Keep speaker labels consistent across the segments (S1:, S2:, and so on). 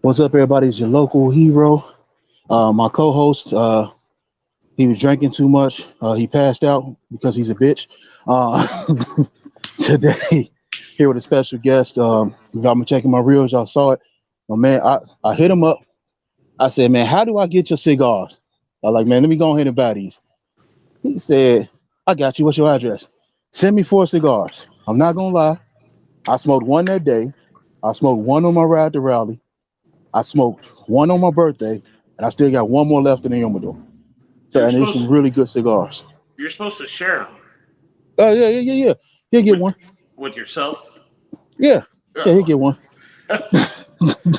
S1: What's up, everybody? It's your local hero. My co-host, he was drinking too much. He passed out because he's a bitch. Uh, today, here with a special guest. I've been checking my reels. Y'all saw it. Man, I hit him up. I said, man, how do I get your cigars? I like, man, let me go ahead and buy these. He said, I got you. What's your address? Send me 4 cigars. I'm not gonna lie. I smoked one that day. I smoked one on my ride to Raleigh. I smoked one on my birthday, and I still got one more left in the humidor. So,
S2: You're
S1: and there's some
S2: supposed
S1: really good cigars.
S2: you're supposed to share them
S1: Oh yeah, yeah, yeah, yeah. He'll get
S2: with
S1: one.
S2: with yourself.
S1: Yeah, yeah, he'll
S2: Oh,
S1: get one.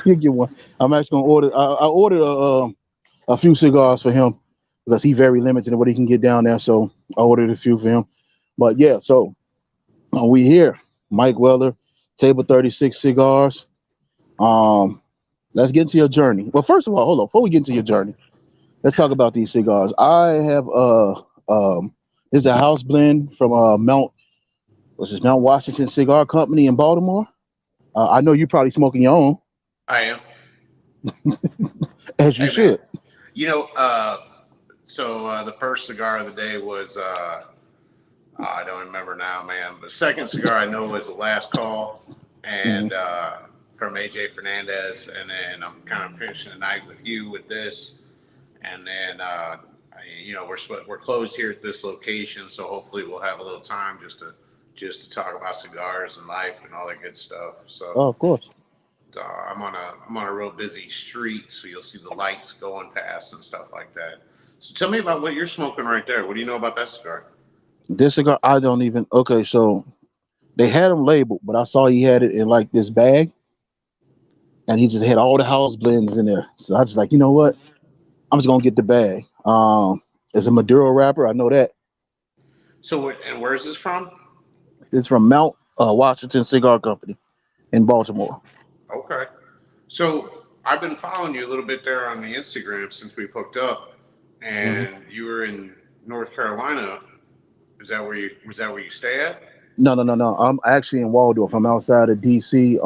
S1: He'll get one. I'm actually gonna order. I ordered a few cigars for him because he's very limited in what he can get down there. So I ordered a few for him. But yeah, so we here. Mike Weller, Table 36 Cigars. Um, let's get into your journey. Well, first of all, hold on. Before we get into your journey, let's talk about these cigars. I have this is a house blend from Mount Washington Cigar Company in Baltimore. I know you're probably smoking your own,
S2: I am.
S1: as you
S2: Hey man,
S1: should.
S2: you know. The first cigar of the day was I don't remember now, man. The second cigar I know was the last call,
S1: Hmm.
S2: and from AJ Fernandez, and then I'm kind of finishing the night with you with this, and then we're closed here at this location, so hopefully we'll have a little time just to talk about cigars and life and all that good stuff. So
S1: Oh, of course.
S2: I'm on a real busy street, so you'll see the lights going past and stuff like that. So tell me about what you're smoking right there. What do you know about that cigar?
S1: This cigar, I don't even. Okay, so they had them labeled, but I saw he had it in like this bag, and he just had all the house blends in there. So I just like, you know what? I'm just gonna get the bag. It's a Maduro wrapper. I know that.
S2: And where's this from?
S1: It's from Mount Washington Cigar Company in Baltimore.
S2: Okay. So I've been following you a little bit there on the Instagram since we've hooked up,
S1: Hmm.
S2: and you were in North Carolina. Is that where you stay at?
S1: No, no, no, no. I'm actually in Waldorf. I'm outside of DC.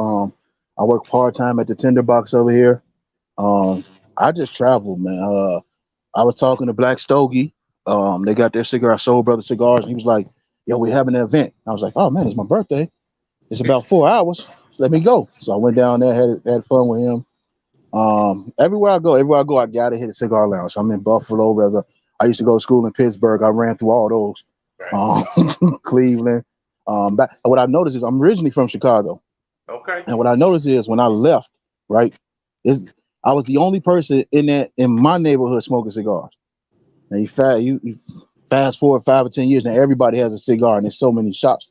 S1: I work part time at the Tinderbox over here. Um, I just travel, man. I was talking to Black Stogie. They got their cigar, Soul Brother Cigars, and he was like, "Yo, we having an event." I was like, "Oh man, it's my birthday. It's about 4 hours. Let me go." So I went down there, had fun with him. Everywhere I go, I gotta hit a cigar lounge. I'm in Buffalo, whether I used to go to school in Pittsburgh. I ran through all those.
S2: Right.
S1: Cleveland. What I noticed is I'm originally from Chicago,
S2: Okay.
S1: and what I noticed is when I left, right, is I was the only person in my neighborhood smoking cigars. And you fast forward 5 or 10 years now, everybody has a cigar, and there's so many shops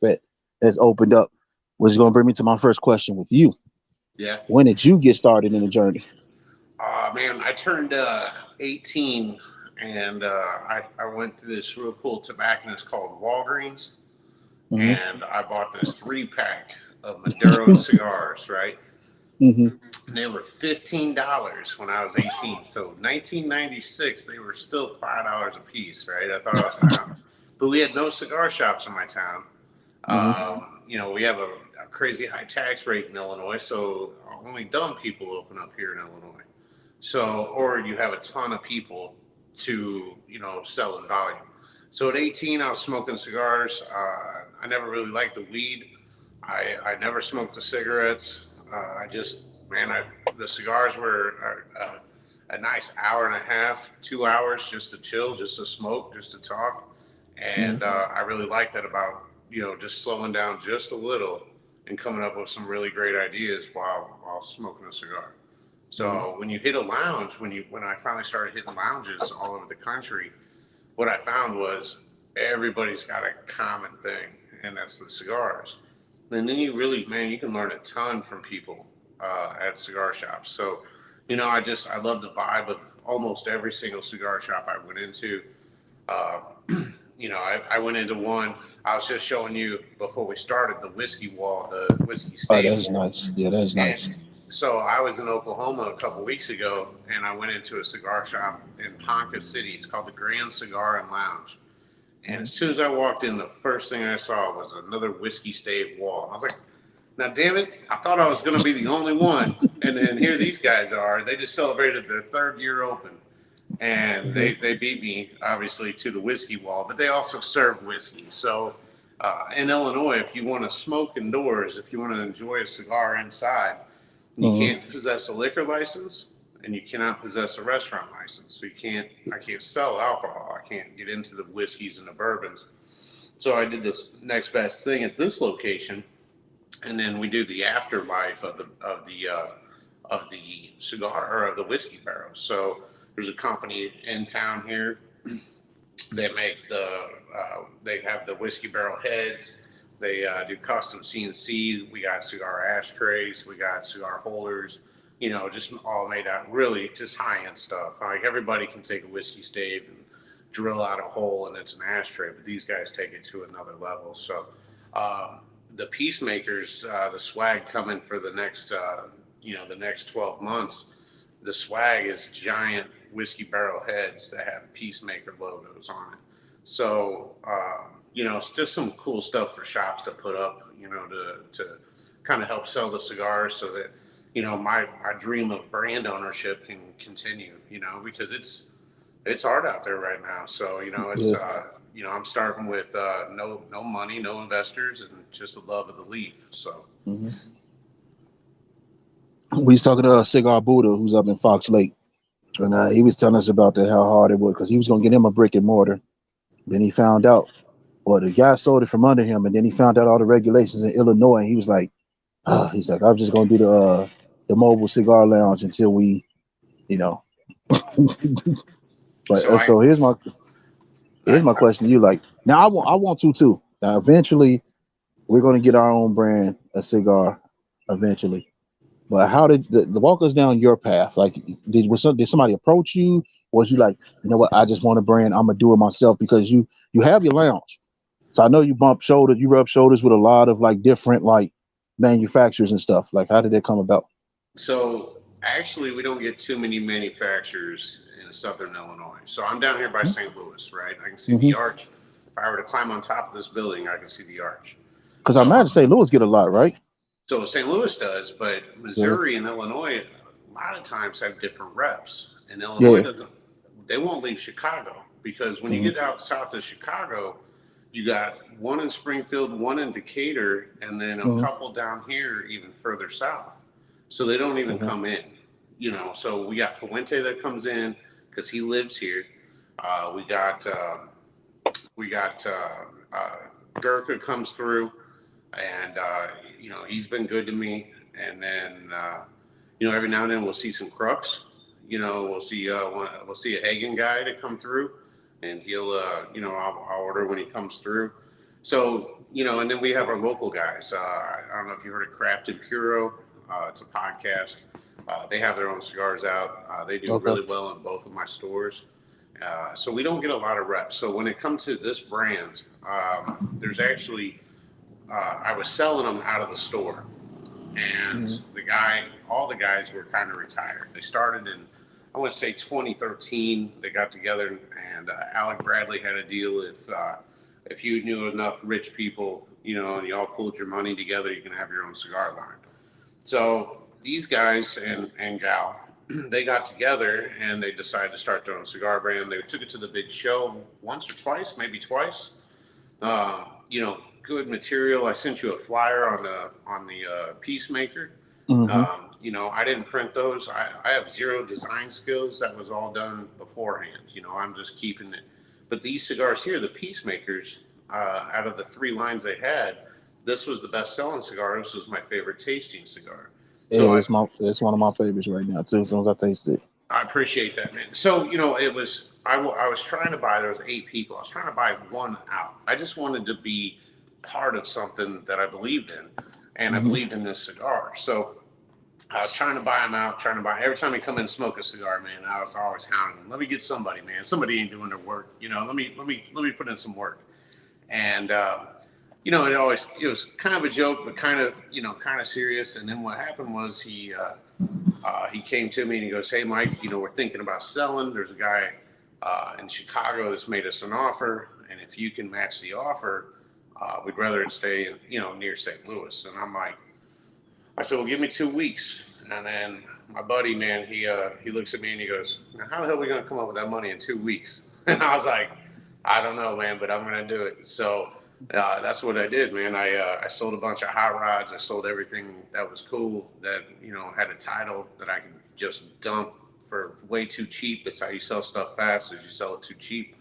S1: that's opened up. Which is going to bring me to my first question with you.
S2: Yeah.
S1: When did you get started in the journey?
S2: Man, I turned 18, and I went to this real cool tobacconist called Walgreens,
S1: Hmm.
S2: and I bought this 3 pack of Maduro cigars, right?
S1: Hmm.
S2: And they were $15 when I was 18. So 1996, they were still $5 a piece, right? I thought I was kind of, but we had no cigar shops in my town.
S1: Hmm.
S2: We have a crazy high tax rate in Illinois, so only dumb people open up here in Illinois. So, or you have a ton of people to, sell in volume. So at 18, I was smoking cigars. I never really liked the weed. I never smoked the cigarettes. I just, man, the cigars were a nice hour and a half, 2 hours just to chill, just to smoke, just to talk.
S1: Hmm.
S2: And I really liked that about, just slowing down just a little and coming up with some really great ideas while smoking a cigar.
S1: Hmm.
S2: So when you hit a lounge, when I finally started hitting lounges all over the country, what I found was everybody's got a common thing, and that's the cigars. And then you can learn a ton from people at cigar shops. So, I love the vibe of almost every single cigar shop I went into. Uh, I went into one. I was just showing you before we started the whiskey wall, the whiskey
S1: Oh, that
S2: stave
S1: is
S2: wall.
S1: nice. Yeah, that is nice.
S2: And so I was in Oklahoma a couple weeks ago, and I went into a cigar shop in Ponca City. It's called the Grand Cigar and Lounge. And
S1: Hmm.
S2: as soon as I walked in, the first thing I saw was another whiskey stave wall. I was like, now, damn it, I thought I was going to be the only one. And then here these guys are. They just celebrated their 3rd year open. And they beat me, obviously, to the whiskey wall. But they also serve whiskey. So in Illinois, if you want to smoke indoors, if you want to enjoy a cigar inside, you can't possess a liquor license and you cannot possess a restaurant license. So I can't sell alcohol. I can't get into the whiskeys and the bourbons. So I did this next best thing at this location, and then we do the afterlife of the cigar or of the whiskey barrels. So there's a company in town here. They make they have the whiskey barrel heads. They do custom CNC. We got cigar ashtrays. We got cigar holders. Just all made out really just high end stuff. Like everybody can take a whiskey stave and drill out a hole and it's an ashtray, but these guys take it to another level. So the peacemakers, the swag coming for the next the next 12 months. The swag is giant whiskey barrel heads that have peacemaker logos on it. So it's just some cool stuff for shops to put up, to kind of help sell the cigars so that my dream of brand ownership can continue, because it's hard out there right now. So, it's, I'm starting with no money, no investors, and just the love of the leaf. So
S1: we was talking to Cigar Buddha, who's up in Fox Lake, and he was telling us about that, how hard it was, because he was going to get him a brick and mortar. Then he found out, well, the guy sold it from under him, and then he found out all the regulations in Illinois, and he was like, I'm just going to do the mobile cigar lounge until we, But so here's my question to you. Like, now I want to too. Now eventually we're going to get our own brand, a cigar, eventually. But how did the walk us down your path? Like, did somebody approach you? Or was you like, you know what, I just want a brand, I'm gonna do it myself? Because you have your lounge. So I know you rub shoulders with a lot of like different like manufacturers and stuff. Like, how did that come about?
S2: So actually, we don't get too many manufacturers in Southern Illinois. So I'm down here by St. Louis, right? I can see the arch. If I were to climb on top of this building, I can see the arch.
S1: Because I imagine St. Louis get a lot, right?
S2: So St. Louis does, but Missouri and Illinois a lot of times have different reps. And Illinois doesn't. They won't leave Chicago, because when you get out south of Chicago, you got one in Springfield, one in Decatur, and then a couple down here even further south. So they don't even come in, So we got Fuente that comes in because he lives here. We got Gurkha comes through, and he's been good to me. And then every now and then we'll see some crooks. We'll see a Hagen guy to come through, and he'll I'll order when he comes through. So and then we have our local guys. I don't know if you heard of Craft Impuro. It's a podcast. They have their own cigars out. They do really well in both of my stores. So we don't get a lot of reps. So when it comes to this brand, there's actually, I was selling them out of the store, and all the guys were kind of retired. They started in, I want to say 2013. They got together, and Alec Bradley had a deal. If you knew enough rich people, and you all pulled your money together, you can have your own cigar line. So these guys and gal, they got together and they decided to start their own cigar brand. They took it to the big show once or twice, maybe twice. Good material. I sent you a flyer on the Peacemaker. I didn't print those. I have zero design skills. That was all done beforehand. I'm just keeping it. But these cigars here, the Peacemakers, out of the 3 lines they had, this was the best-selling cigar. This was my favorite tasting cigar. So
S1: it's one of my favorites right now too. As soon as I taste it,
S2: I appreciate that, man. So it was I was trying to buy. There was 8 people. I was trying to buy one out. I just wanted to be part of something that I believed in, and I believed in this cigar. So I was trying to buy them out. Every time they come in and smoke a cigar, man, I was always hounding them. Let me get somebody, man. Somebody ain't doing their work. Let me put in some work, and. It was kind of a joke, but kind of serious. And then what happened was he came to me and he goes, "Hey, Mike, we're thinking about selling. There's a guy in Chicago that's made us an offer, and if you can match the offer, we'd rather it stay in, near St. Louis." And I said, "Well, give me 2 weeks." And then my buddy, man, he looks at me and he goes, "Now, how the hell are we gonna come up with that money in 2 weeks?" And I was like, "I don't know, man, but I'm gonna do it." So that's what I did, man. I sold a bunch of hot rods. I sold everything that was cool that had a title that I could just dump for way too cheap. That's how you sell stuff fast, is you sell it too cheap.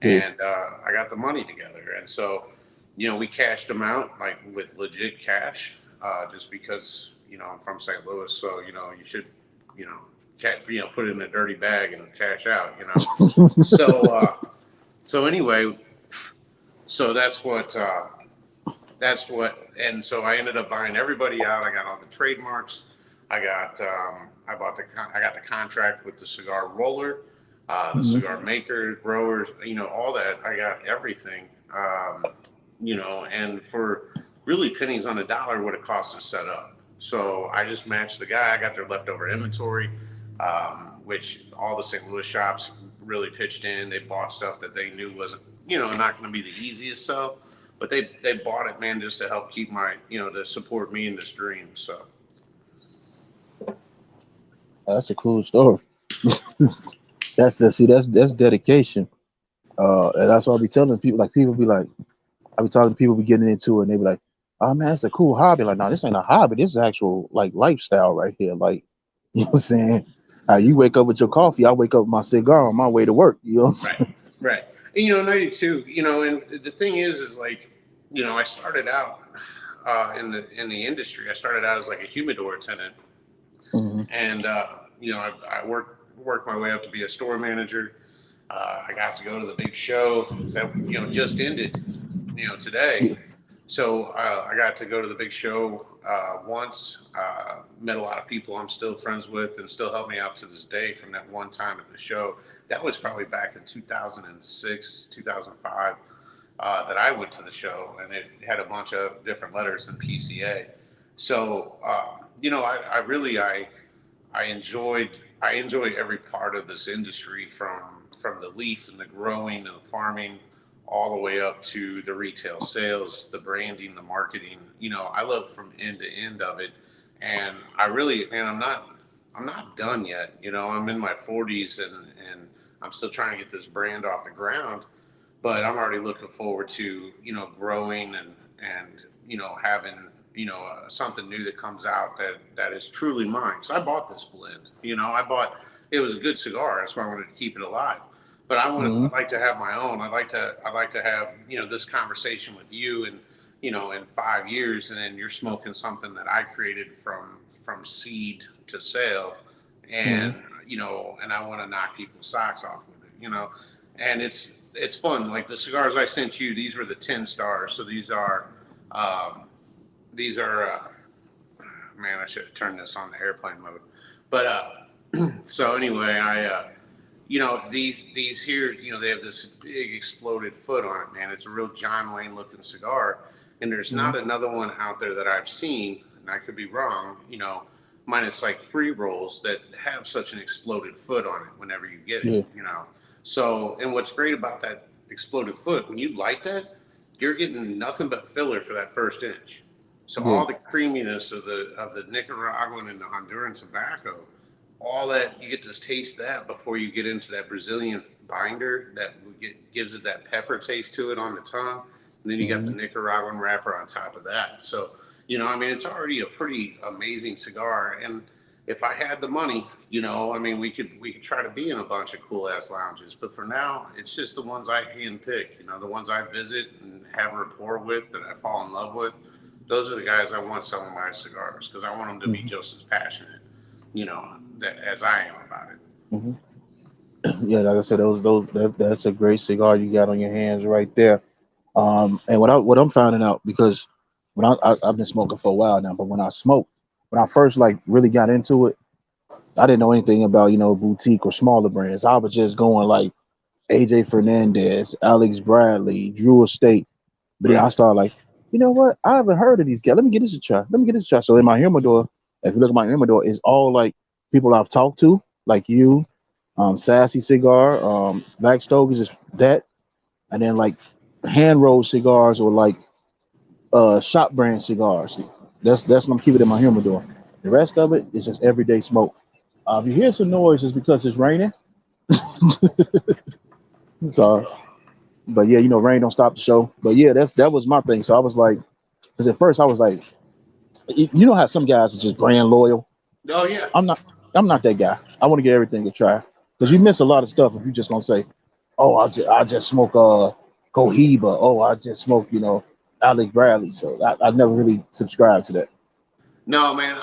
S1: Yeah.
S2: And I got the money together, and so we cashed them out like with legit cash, just because I'm from St. Louis, so you should you know put it in a dirty bag and cash out. So so anyway, so and so I ended up buying everybody out. I got all the trademarks. I got the contract with the cigar roller, the
S1: Mhm.
S2: cigar maker, growers, all that. I got everything, and for really pennies on the dollar, what it costs to set up. So I just matched the guy. I got their leftover inventory, which all the St. Louis shops really pitched in. They bought stuff that they knew wasn't, not going to be the easiest sell, but they bought it, man, just to help keep my, to support me in this dream. So
S1: That's a cool story. That's dedication. And that's why I be telling people. Like people be like, I be talking to people be getting into it, and they be like, "Oh man, it's a cool hobby." Like, no, this ain't a hobby. This is actual like lifestyle right here. Like, you know what I'm saying? You wake up with your coffee. I wake up with my cigar on my way to work. You know what I'm
S2: right,
S1: saying?
S2: right. And, and I do too. And the thing is like, I started out in the industry. I started out as like a humidor attendant,
S1: Hmm.
S2: and I worked my way up to be a store manager. I got to go to the big show that just ended, today.
S1: Yeah.
S2: So I got to go to the big show once. Met a lot of people I'm still friends with and still help me out to this day from that one time at the show. That was probably back in 2006, 2005, that I went to the show, and it had a bunch of different letters in PCA. So I really I enjoy every part of this industry, from the leaf and the growing and the farming all the way up to the retail sales, the branding, the marketing. I love from end to end of it, and I'm not done yet. I'm in my 40s, and I'm still trying to get this brand off the ground, but I'm already looking forward to growing and having something new that comes out that is truly mine. Because I bought this blend. I bought it was a good cigar. That's why I wanted to keep it alive. But
S1: Hmm.
S2: I'd like to have my own. I'd like to have this conversation with you, and in 5 years, and then you're smoking something that I created from seed to sale,
S1: Hmm.
S2: and and I want to knock people's socks off with it. And it's fun. Like the cigars I sent you, these were the 10 stars. So um, these are man, I should have turned this on the airplane mode. But so anyway, these here, they have this big exploded foot on it, man. It's a real John Wayne looking cigar, and there's
S1: Hmm.
S2: not another one out there that I've seen, and I could be wrong, minus like free rolls that have such an exploded foot on it whenever you get it,
S1: Yeah.
S2: So, and what's great about that exploded foot, when you light that, you're getting nothing but filler for that first inch. So
S1: Yeah.
S2: all the creaminess of the Nicaraguan and the Honduran tobacco, all that you get to taste that before you get into that Brazilian binder that gives it that pepper taste to it on the tongue, and then you got the
S1: Hmm.
S2: Nicaraguan wrapper on top of that. So it's already a pretty amazing cigar, and if I had the money, we could try to be in a bunch of cool ass lounges. But for now, it's just the ones I handpick. The ones I visit and have a rapport with, that I fall in love with. Those are the guys I want selling my cigars, because I want them to be
S1: Hmm.
S2: just as passionate, as I am about it.
S1: Hmm. Yeah, like I said, that's a great cigar you got on your hands right there. And what I'm finding out, because I've been smoking for a while now, but when I first like really got into it, I didn't know anything about boutique or smaller brands. I was just going like AJ Fernandez, Alex Bradley, Drew Estate. But then I
S2: Right.
S1: started like, you know what? I haven't heard of these guys. Let me get this a try. Let me get this a try. So in my humidor, if you look at my humidor, it's all like people I've talked to, like you, Sassy Cigar, Black Stogies is that, and then like hand rolled cigars or like shop brand cigars. That's what I'm keeping in my humidor. The rest of it is just everyday smoke. If you hear some noise, it's because it's raining. So, but yeah, rain don't stop the show. But yeah, that was my thing. So I was like, because at first I was like, you know how some guys are just brand loyal.
S2: Oh yeah.
S1: I'm not. I'm not that guy. I want to get everything a try because you
S2: Right.
S1: miss a lot of stuff if you just gonna say, "Oh, I just smoke Cohiba." Oh, I just smoke Alec Bradley. So I never really subscribed to that.
S2: No, man,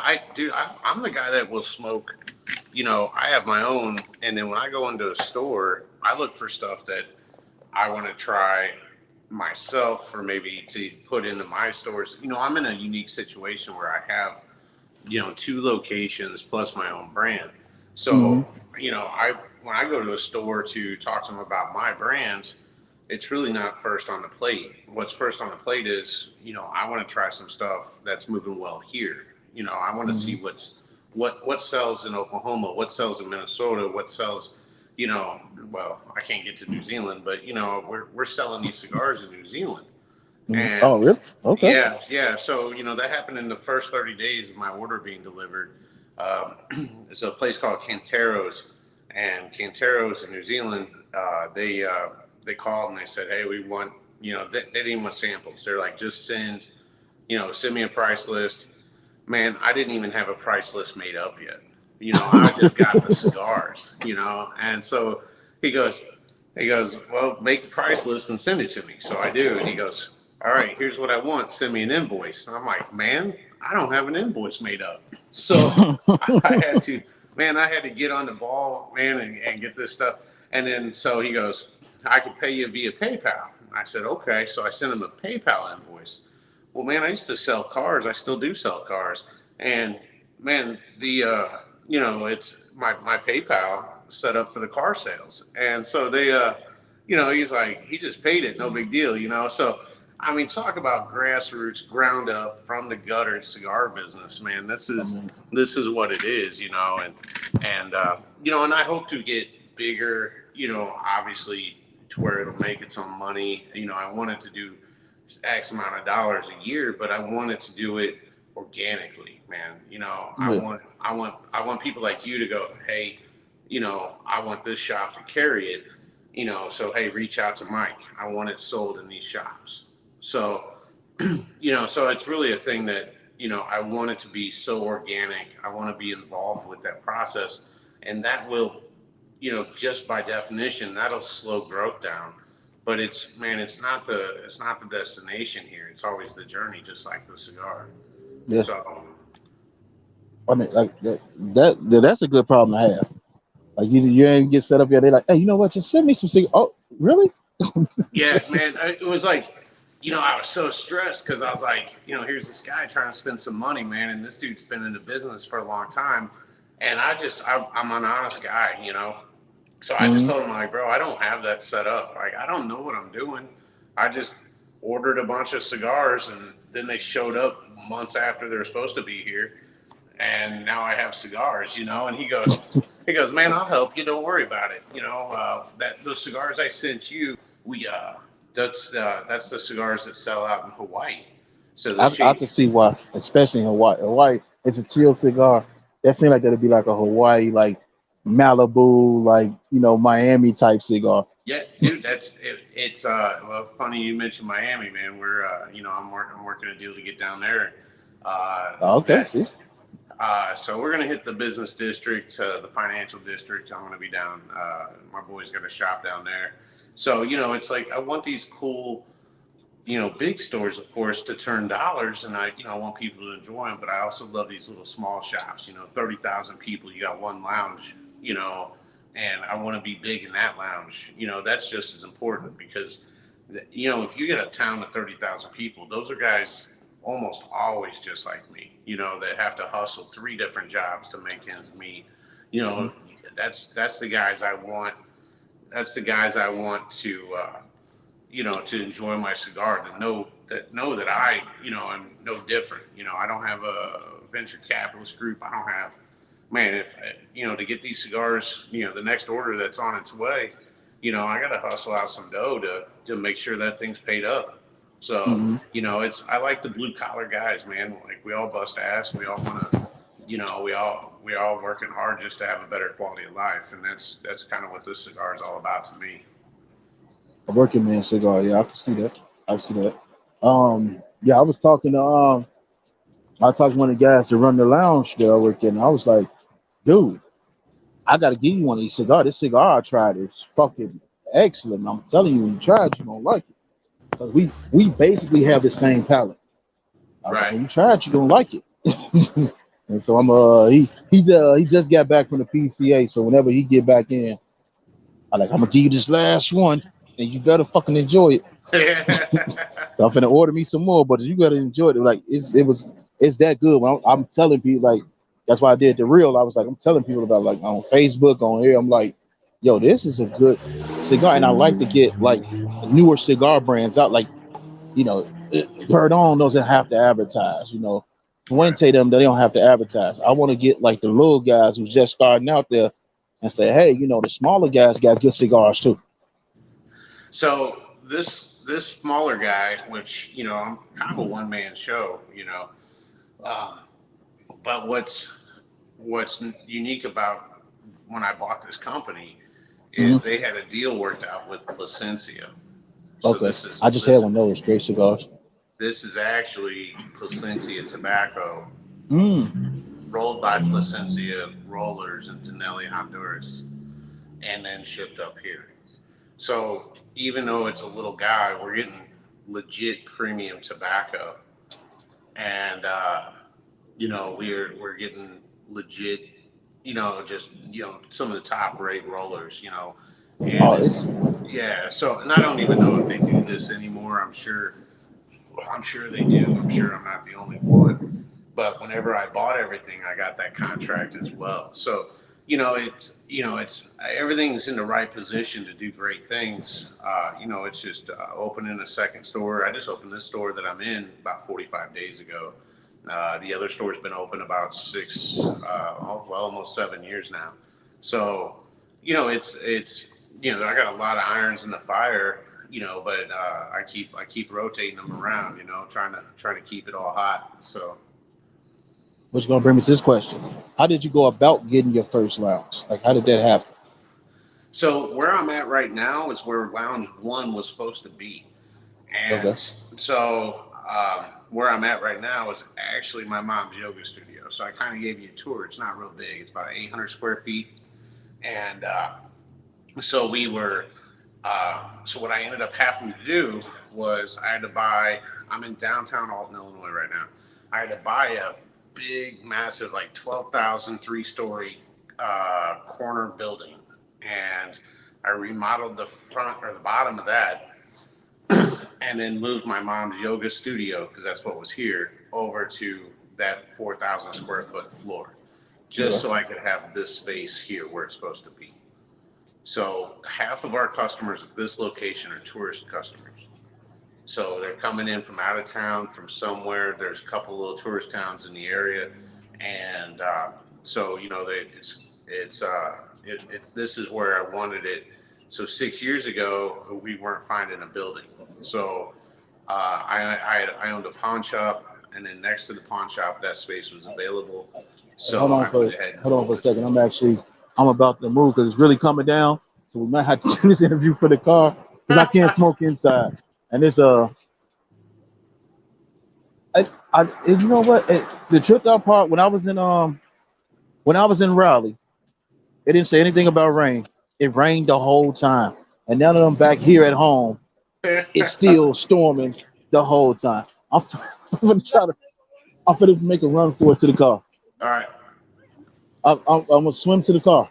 S2: I'm the guy that will smoke. I have my own, and then when I go into a store, I look for stuff that I want to try myself, or maybe to put into my stores. I'm in a unique situation where I have, two locations plus my own brand.
S1: Hmm.
S2: So, I when I go to a store to talk to them about my brands, it's really not first on the plate. What's first on the plate is, I want to try some stuff that's moving well here. I want to see
S1: Hmm.
S2: what sells in Oklahoma, what sells in Minnesota, what sells, you know, well, I can't get to New Zealand, but we're selling these cigars in New Zealand.
S1: Hmm. Oh,
S2: And
S1: really? Okay.
S2: yeah, yeah. So, that happened in the first 30 days of my order being delivered. It's a place called Canteros, and Canteros in New Zealand, they called and they said, hey, we want, they didn't want samples. They're like, just send me a price list. Man, I didn't even have a price list made up yet. I just got the cigars, and so he goes, well, make a price list and send it to me. So I do. And he goes, all right, here's what I want. Send me an invoice. And I'm like, man, I don't have an invoice made up. So I had to, man, I had to get on the ball, man, and get this stuff. And then so he goes, I could pay you via PayPal. I said, okay. So I sent him a PayPal invoice. Well, man, I used to sell cars. I still do sell cars. And man, it's my PayPal set up for the car sales. And so he's like, he just paid it, no big deal. So, I mean, talk about grassroots, ground up, from the gutter cigar business, man. This
S1: I
S2: is
S1: mean,
S2: this is what it is, and I hope to get bigger, obviously to where it'll make its own money. I wanted to do X amount of dollars a year, but I wanted to do it organically, man.
S1: yeah.
S2: I want people like you to go, hey, I want this shop to carry it, so hey, reach out to Mike. I want it sold in these shops. So, so it's really a thing that, I want it to be so organic. I want to be involved with that process, and that will, just by definition, that'll slow growth down. But it's not the destination here. It's always the journey, just like the cigar.
S1: Yeah.
S2: So
S1: I mean, like that's a good problem to have. Like you ain't get set up yet. They're like, hey, you know what? Just send me some cigarettes. Oh, really?
S2: yeah, man, it was like, I was so stressed because I was like, here's this guy trying to spend some money, man, and this dude's been in the business for a long time, and I'm an honest guy. So I just
S1: Hmm.
S2: told him, like, bro, I don't have that set up. Like, I don't know what I'm doing. I just ordered a bunch of cigars, and then they showed up months after they were supposed to be here, and now I have cigars. And he goes, man, I'll help you. Don't worry about it. That those cigars I sent you, we that's the cigars that sell out in Hawaii. So the
S1: I
S2: shape,
S1: can see why, especially in Hawaii. Hawaii, it's a chill cigar. That seems like that'd be like a Hawaii, like Malibu, like Miami type cigar.
S2: yeah, dude, that's it, it's well, funny you mentioned Miami, man. We're I'm working a deal to get down there.
S1: Okay, see.
S2: That So we're gonna hit the business district, the financial district. I'm gonna be down. My boy's got a shop down there. So it's like I want these cool, big stores, of course, to turn dollars, and I want people to enjoy them. But I also love these little small shops. 30,000 people. You got one lounge. And I want to be big in that lounge. That's just as important because, if you get a town of 30,000 people, those are guys almost always just like me. That have to hustle three different jobs to make ends meet. You
S1: Mhm.
S2: know, that's the guys I want. That's the guys I want to enjoy my cigar, that I, am no different. I don't have a venture capitalist group. I don't have, man, if to get these cigars, the next order that's on its way, I got to hustle out some dough to make sure that thing's paid up. So,
S1: Mhm.
S2: I like the blue collar guys, man. Like we all bust ass. We all want to we all working hard just to have a better quality of life, and that's kind of what this cigar is all about to me.
S1: A working man cigar. Yeah, I can see that. I see that. Yeah, I was talking to I talked to one of the guys to run the lounge that I work in. And I was like, dude, I gotta give you one of these cigars. This cigar I tried is fucking excellent. I'm telling you, when you try it, you don't like it. Because we basically have the same palate. I was like,
S2: Right.
S1: when you try it, you don't like it. And so I'm he just got back from the PCA. So whenever he get back in, I'm gonna give you this last one, and you better fucking enjoy it. I'm finna order me some more, but you gotta enjoy it. Like it's that good. When I'm telling people, like, that's why I did the reel. I was like, I'm telling people about, like, on Facebook, on here. I'm like, yo, this is a good cigar, and I like to get like newer cigar brands out. Like, Perdon doesn't have to advertise.
S2: Right.
S1: Fuente them, they don't have to advertise. I want to get like the little guys who's just starting out there and say, hey, the smaller guys got good cigars too.
S2: So this smaller guy, which I'm kind of a one man show, um, but what's unique about when I bought this company is
S1: Hmm.
S2: they had a deal worked out with Placencia. So
S1: Okay,
S2: this is
S1: I just had one of those great cigars.
S2: this is actually Placencia tobacco
S1: Mm.
S2: rolled by Placencia rollers in Tenelli, Honduras, and then shipped up here. So even though it's a little guy, we're getting legit premium tobacco, and we're getting legit, just some of the top rate rollers, and
S1: Oh,
S2: it's yeah. So, and I don't even know if they do this anymore. I'm sure they do. I'm sure I'm not the only one. But whenever I bought everything, I got that contract as well. So, it's everything's in the right position to do great things. It's just opening a second store. I just opened this store that I'm in about 45 days ago. The other store's been open about almost 7 years now. So, I got a lot of irons in the fire, but I keep rotating them around, trying to keep it all hot. So,
S1: which is gonna bring me to this question: how did you go about getting your first lounge? Like, how did that happen?
S2: where I'm at right now is where Lounge One was supposed to be, and
S1: Okay.
S2: so where I'm at right now is actually my mom's yoga studio. So I kind of gave you a tour. It's not real big. It's about 800 square feet, and so we were. So what I ended up having to do was I had to buy. I'm in downtown Alton, Illinois right now. I had to buy a big, massive, like 12,000 3-story corner building, and I remodeled the front or the bottom of that, and then moved my mom's yoga studio because that's what was here over to that 4,000 square foot floor, just
S1: Okay.
S2: so I could have this space here where it's supposed to be. So half of our customers at this location are tourist customers. So they're coming in from out of town, from somewhere. There's a couple little tourist towns in the area, and so it's this is where I wanted it. So 6 years ago, we weren't finding a building. So I owned a pawn shop, and then next to the pawn shop, that space was available.
S1: Hey, hold
S2: So
S1: on
S2: I
S1: for
S2: went ahead and
S1: hold on for a
S2: opened.
S1: second. I'm about to move because it's really coming down. So we might have to do this interview for the car because I can't smoke inside. And it's you know what? The tripped out part, when I was in Raleigh, it didn't say anything about rain. It rained the whole time. And now that I'm back here at home, it's still storming the whole time. I'm, I'm gonna try to. I'm gonna make a run for it to the car.
S2: All right.
S1: I'm gonna swim to the car.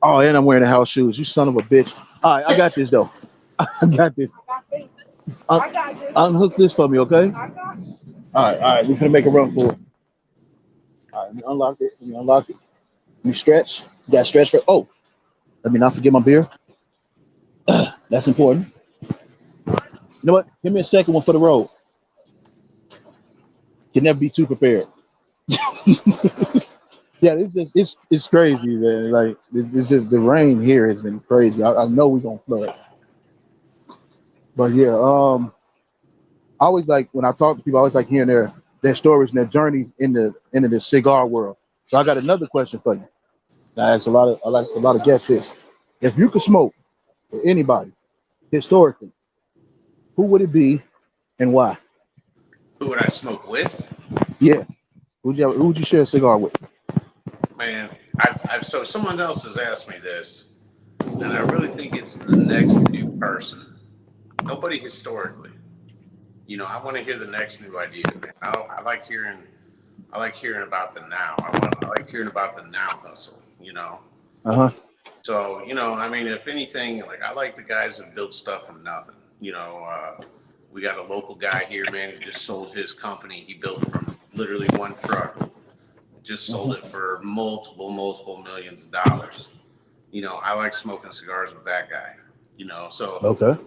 S1: Oh, and I'm wearing the house shoes. You son of a bitch. All right, I got this though. I got this. Unhook this for me, okay? All right. We're gonna make a run for it. All right, let me unlock it. Let me unlock it. Let me stretch. You got stretch for. Oh, let me not forget my beer. That's important. You know what? Give me a second one for the road. Can never be too prepared. Yeah, it's crazy, man. Like, it's just the rain here has been crazy. I know we're gonna flood, but yeah. I always like when I talk to people, I always like hearing their stories and their journeys into the cigar world. So I got another question for you. I ask a lot of guests this: if you could smoke with anybody historically, who would it be and why?
S2: Who would I smoke with?
S1: Yeah, who would you share a cigar with?
S2: Man, I've so someone else has asked me this, and I really think it's the next new person. Nobody historically. I want to hear the next new idea, man. I like hearing about the now. I like hearing about the now hustle.
S1: Uh huh.
S2: So, I mean, if anything, like I like the guys that build stuff from nothing. We got a local guy here, man, who just sold his company. He built from literally one truck, just sold it for multiple millions of dollars. I like smoking cigars with that guy. So
S1: Okay.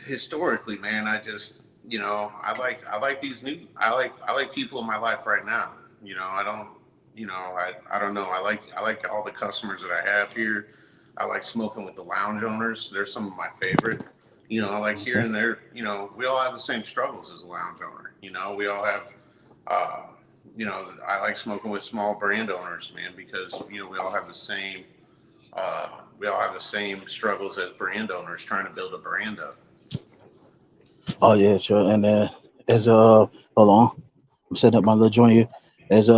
S2: historically, man, I like these new I like people in my life right now. I don't I don't know. I like all the customers that I have here. I like smoking with the lounge owners. They're some of my favorite. I like
S1: Okay.
S2: hearing we all have the same struggles as a lounge owner. We all have uh I like smoking with small brand owners, man, because uh we all have the same struggles as brand owners trying to build a brand up.
S1: Oh yeah, sure. And as hold on, I'm setting up my little joint here. As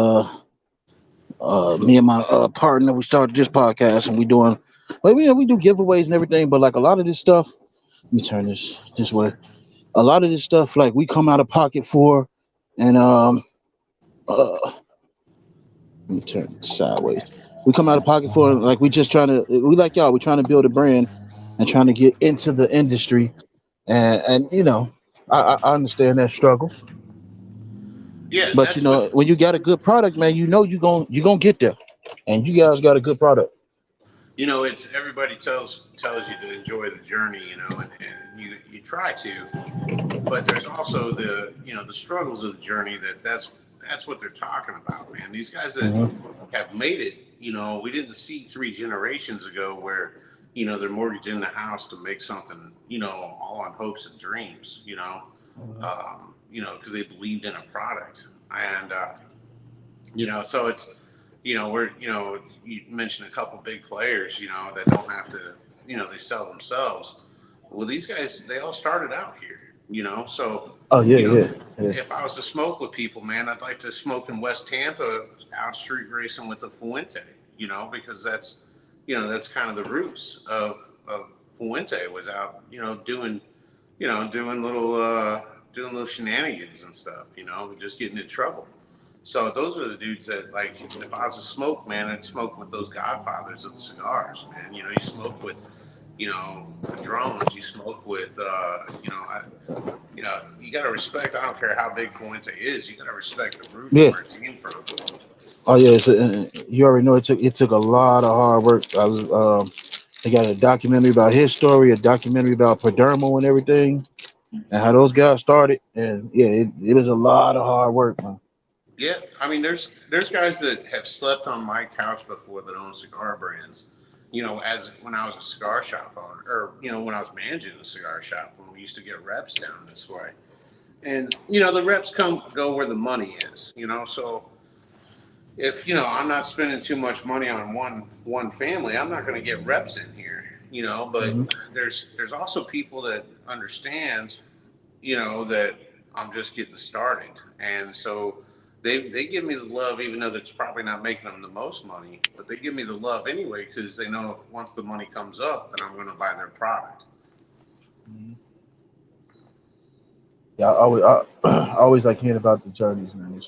S1: me and my partner, we started this podcast and we doing, well, we do giveaways and everything, but like a lot of this stuff, let me turn this way. A lot of this stuff, like we come out of pocket for, and let me turn it sideways. We come out of pocket for, like we just trying to, we like y'all, we trying to build a brand and trying to get into the industry, and I understand that struggle.
S2: Yeah, and
S1: But
S2: that's what
S1: when you got a good product, man, you gonna get there, and you guys got a good product.
S2: it's everybody tells you to enjoy the journey, and you try to, but there's also the struggles of the journey that's what they're talking about, man. These guys that
S1: Hmm.
S2: have made it, we didn't see 3 generations ago where they're mortgaging the house to make something, all on hopes and dreams, because they believed in a product. And so it's we're you mentioned a couple big players, that don't have to, they sell themselves. Well, these guys, they all started out here, so
S1: Oh yeah,
S2: you know
S1: yeah, yeah.
S2: if I was to smoke with people, man, I'd like to smoke in West Tampa, out street racing with a Fuente, because that's kind of the roots of Fuente, was out, doing little shenanigans and stuff, just getting in trouble. So those are the dudes that, like, if I was to smoke, man, I'd smoke with those godfathers of the cigars, man. You smoke with, Padrones. You smoke with, you got to respect. I don't care how big Fuente is. You got to respect the roots
S1: Yeah.
S2: where it came from.
S1: Oh yeah. You already know it took a lot of hard work. They got a documentary about his story, a documentary about Padermo and everything, and how those guys started. And yeah, it was a lot of hard work, man.
S2: Yeah, I mean, there's guys that have slept on my couch before that own cigar brands. As when I was a cigar shop owner, or when I was managing a cigar shop, when we used to get reps down this way, and the reps come go where the money is. So if I'm not spending too much money on one family, I'm not going to get reps in here. But
S1: Hmm.
S2: there's also people that understand, that I'm just getting started, and so they give me the love, even though that's probably not making them the most money, but they give me the love anyway because they know if once the money comes up, that I'm going to buy their product.
S1: Yeah, I always like hearing about the journeys, man.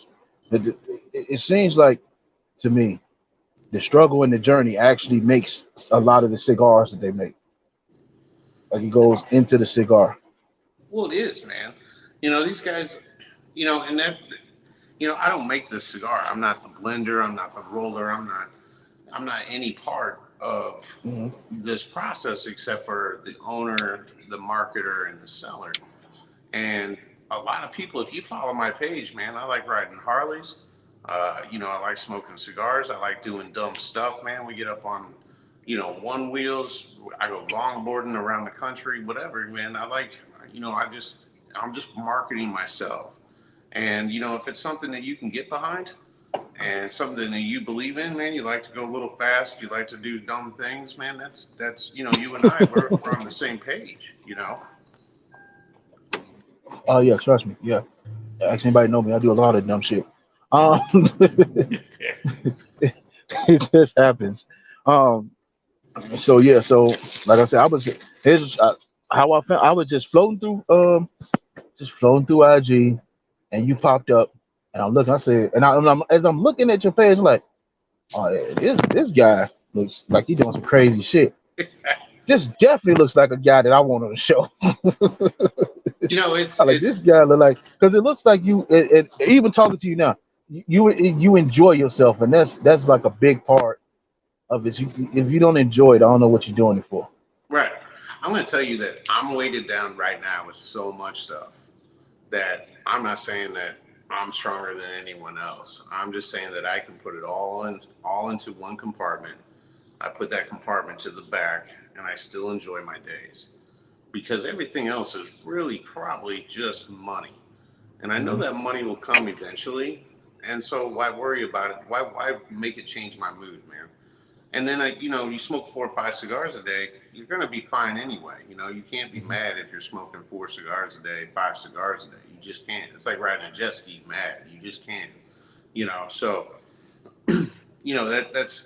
S1: It seems like to me the struggle and the journey actually makes a lot of the cigars that they make. Like it goes into the cigar.
S2: Well, it is, man. These guys, and that, I don't make the cigar. I'm not the blender. I'm not the roller. I'm not any part of
S1: Hmm.
S2: this process except for the owner, the marketer, and the seller. And a lot of people, if you follow my page, man, I like riding Harleys. I like smoking cigars. I like doing dumb stuff, man. We get up on, one wheels. I go longboarding around the country, whatever, man. I like, I just, I'm just marketing myself. And you know, if it's something that you can get behind and something that you believe in, man, you like to go a little fast, you like to do dumb things, man. That's you know, you and I we're on the same page. You know.
S1: Oh yeah, trust me. Yeah, actually, anybody know me? I do a lot of dumb shit. Um, it just happens. Um, so yeah, so like I said, I was here's how I felt. I was just floating through IG, and you popped up, and I'm looking. I said, as I'm looking at your page, I'm like, oh, yeah, this guy looks like he's doing some crazy shit. This definitely looks like a guy that I want on the show.
S2: You know,
S1: I like this guy look like because it looks like even talking to you now, you enjoy yourself, and that's like a big part of it. If you don't enjoy it, I don't know what you're doing it for.
S2: right. I'm going to tell you that I'm weighted down right now with so much stuff that I'm not saying that I'm stronger than anyone else. I'm just saying that I can put it all into one compartment. I put that compartment to the back, and I still enjoy my days because everything else is really probably just money. And I know
S1: Hmm.
S2: that money will come eventually. And so why worry about it? Why make it change my mood, man? And then you know, you smoke 4 or 5 cigars a day, you're gonna be fine anyway. You know, you can't be
S1: Hmm.
S2: mad if you're smoking 4 cigars a day, 5 cigars a day. You just can't. It's like riding a jet ski mad. You just can't. You know, so you know that's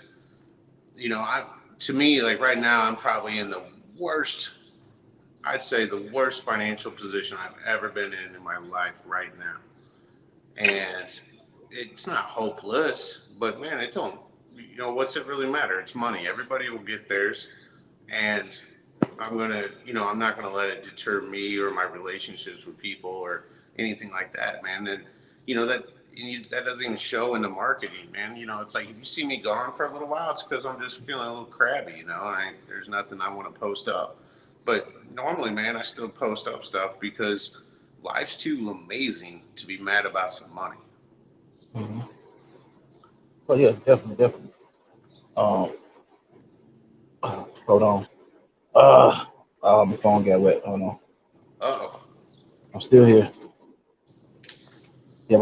S2: you know, I to me like right now I'm probably in the worst. I'd say the worst financial position I've ever been in my life right now. And it's not hopeless, but man, it don't. You know, what's it really matter? It's money. Everybody will get theirs, and you know, I'm not gonna let it deter me or my relationships with people or anything like that, man. And you know that doesn't even show in the marketing, man. You know, it's like if you see me gone for a little while, it's because I'm just feeling a little crabby. You know, there's nothing I want to post up. But normally, man, I still post up stuff because life's too amazing to be mad about some money.
S1: Hmm. Oh yeah, definitely, definitely. Um, hold on. Uh, my phone got wet. Hold on.
S2: Oh,
S1: I'm still here. Yeah,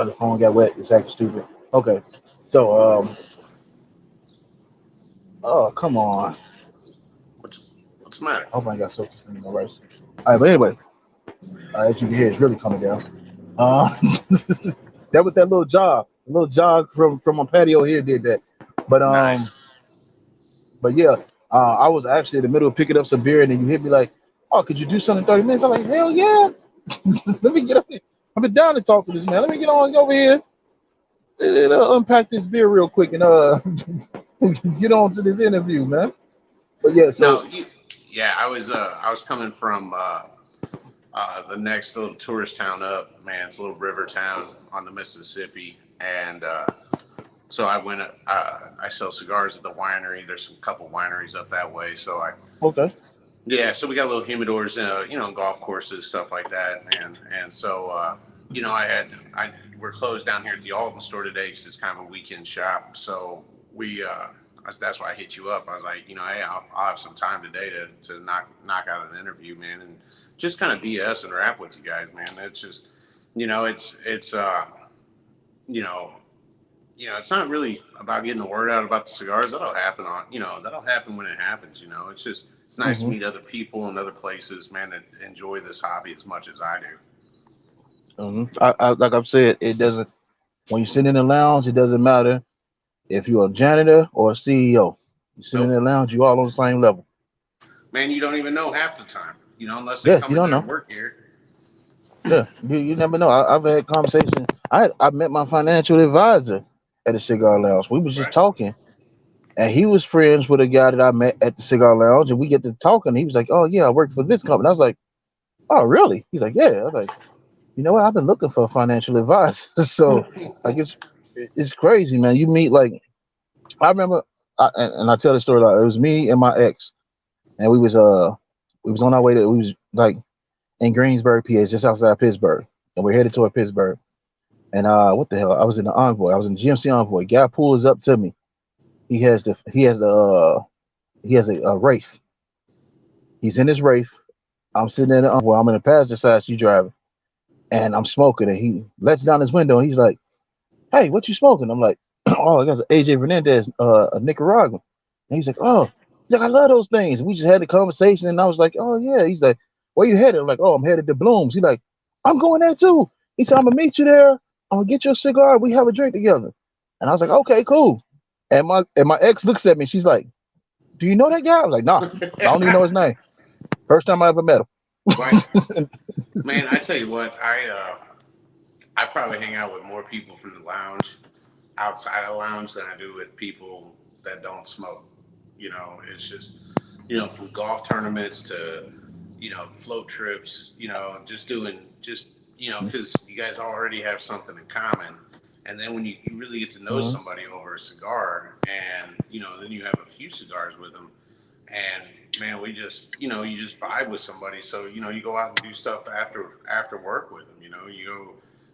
S1: the phone got wet. It's acting stupid. Okay, so oh come on.
S2: what's what's the matter?
S1: I hope I ain't got soaked this thing in the rice. All right, but anyway, as you can hear, it's really coming down. Uh, that was that little jog from my patio here did that. But
S2: Nice.
S1: but yeah, I was actually in the middle of picking up some beer, and then you hit me like, "Oh, could you do something in 30 minutes?" I'm like, "Hell yeah!" Let me get up here. I've been down to talk to this man. Let me get on over here and unpack this beer real quick and get on to this interview, man. But yeah,
S2: No,
S1: so
S2: yeah, I was coming from the next little tourist town up, man. It's a little river town on the Mississippi, and so I went. I sell cigars at the winery. There's some couple wineries up that way, so
S1: okay,
S2: yeah, so we got little humidors, you know, golf courses, stuff like that, man. And so, you know, we're closed down here at the Alton store today because it's kind of a weekend shop. So that's why I hit you up. I was like, you know, hey, I'll have some time today to knock out an interview, man, and just kind of BS and rap with you guys, man. It's just, you know, you know, it's not really about getting the word out about the cigars. That'll happen when it happens. You know, it's nice to
S1: hmm
S2: meet other people and other places, man, that enjoy this hobby as much as I do.
S1: like I've said, it doesn't. When you sit in the lounge, it doesn't matter if you're a janitor or a CEO. You sit in
S2: Nope,
S1: the lounge, you all on the same level.
S2: man, you don't even know half the time. You know, unless they
S1: Yeah,
S2: come
S1: you
S2: in
S1: don't
S2: there and
S1: know.
S2: work here.
S1: Yeah, you never know. I've had conversations. I met my financial advisor at the cigar lounge. We was just
S2: Right.
S1: talking, and he was friends with a guy that I met at the cigar lounge, and we get to talking. He was like, "Oh yeah, I work for this company." I was like, "Oh really?" He's like, "Yeah." I was like, "You know what? I've been looking for a financial advisor." So like it's crazy, man. You meet like I remember, and I tell the story like it was me and my ex, and we was on our way to we was like in Greensburg, PA, just outside Pittsburgh, and we're headed toward Pittsburgh. And what the hell? I was in the Envoy. I was in the GMC Envoy. Guy pulls up to me. He has a Wraith. He's in his Wraith. I'm sitting in the well, I'm in the passenger side, she driving, and I'm smoking, and he lets down his window, and he's like, "Hey, what you smoking?" I'm like, "Oh, I got some AJ Fernandez, a Nicaraguan." And he's like, "Oh, he's like, I love those things." We just had the conversation, and I was like, "Oh yeah." He's like, "Where you headed?" I'm like, "Oh, I'm headed to Blooms." He's like, "I'm going there too." He said, "I'm gonna meet you there. I'm gonna get you a cigar. We have a drink together." And I was like, "Okay, cool." And my ex looks at me. She's like, "Do you know that guy?" I was like, "Nah, I don't even know his name. First time I ever met
S2: Like,
S1: him."
S2: man, I tell you what, I probably hang out with more people from the lounge outside of the lounge than I do with people that don't smoke. You know, it's just, from golf tournaments to, float trips, just doing, just, because you guys already have something in common. And then when you really get to know
S1: Mhm,
S2: somebody over a cigar and, then you have a few cigars with them and man, we just, you just vibe with somebody. So, you go out and do stuff after work with them. You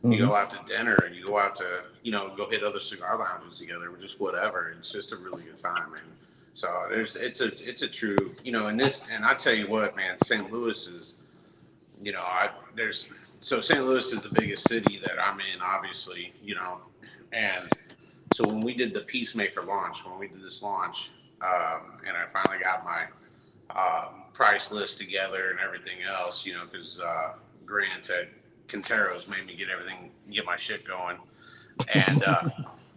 S1: mhm.
S2: go out to dinner and you go out to, go hit other cigar lounges together or just whatever. It's just a really good time, man. So it's a true, and I tell you what, man, St. Louis is, I there's so St. Louis is the biggest city that I'm in, obviously, and so when we did the Peacemaker launch, when we did this launch, and I finally got my price list together and everything else, because Grant at Quinteros made me get my shit going, and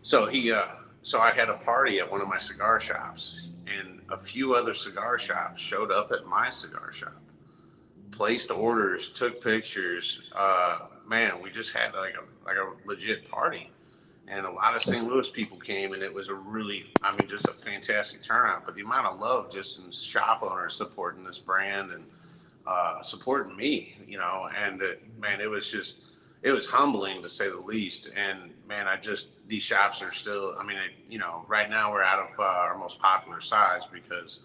S2: so so I had a party at one of my cigar shops, and a few other cigar shops showed up at my cigar shop, placed orders, took pictures. Man, we just had like a legit party, and a lot of St.
S1: That's
S2: Louis people came, and it was a really, I mean, just a fantastic turnout. But the amount of love just in shop owners supporting this brand and supporting me, and man, it was humbling to say the least. And man, these shops are still, I mean, right now we're out of our most popular size because,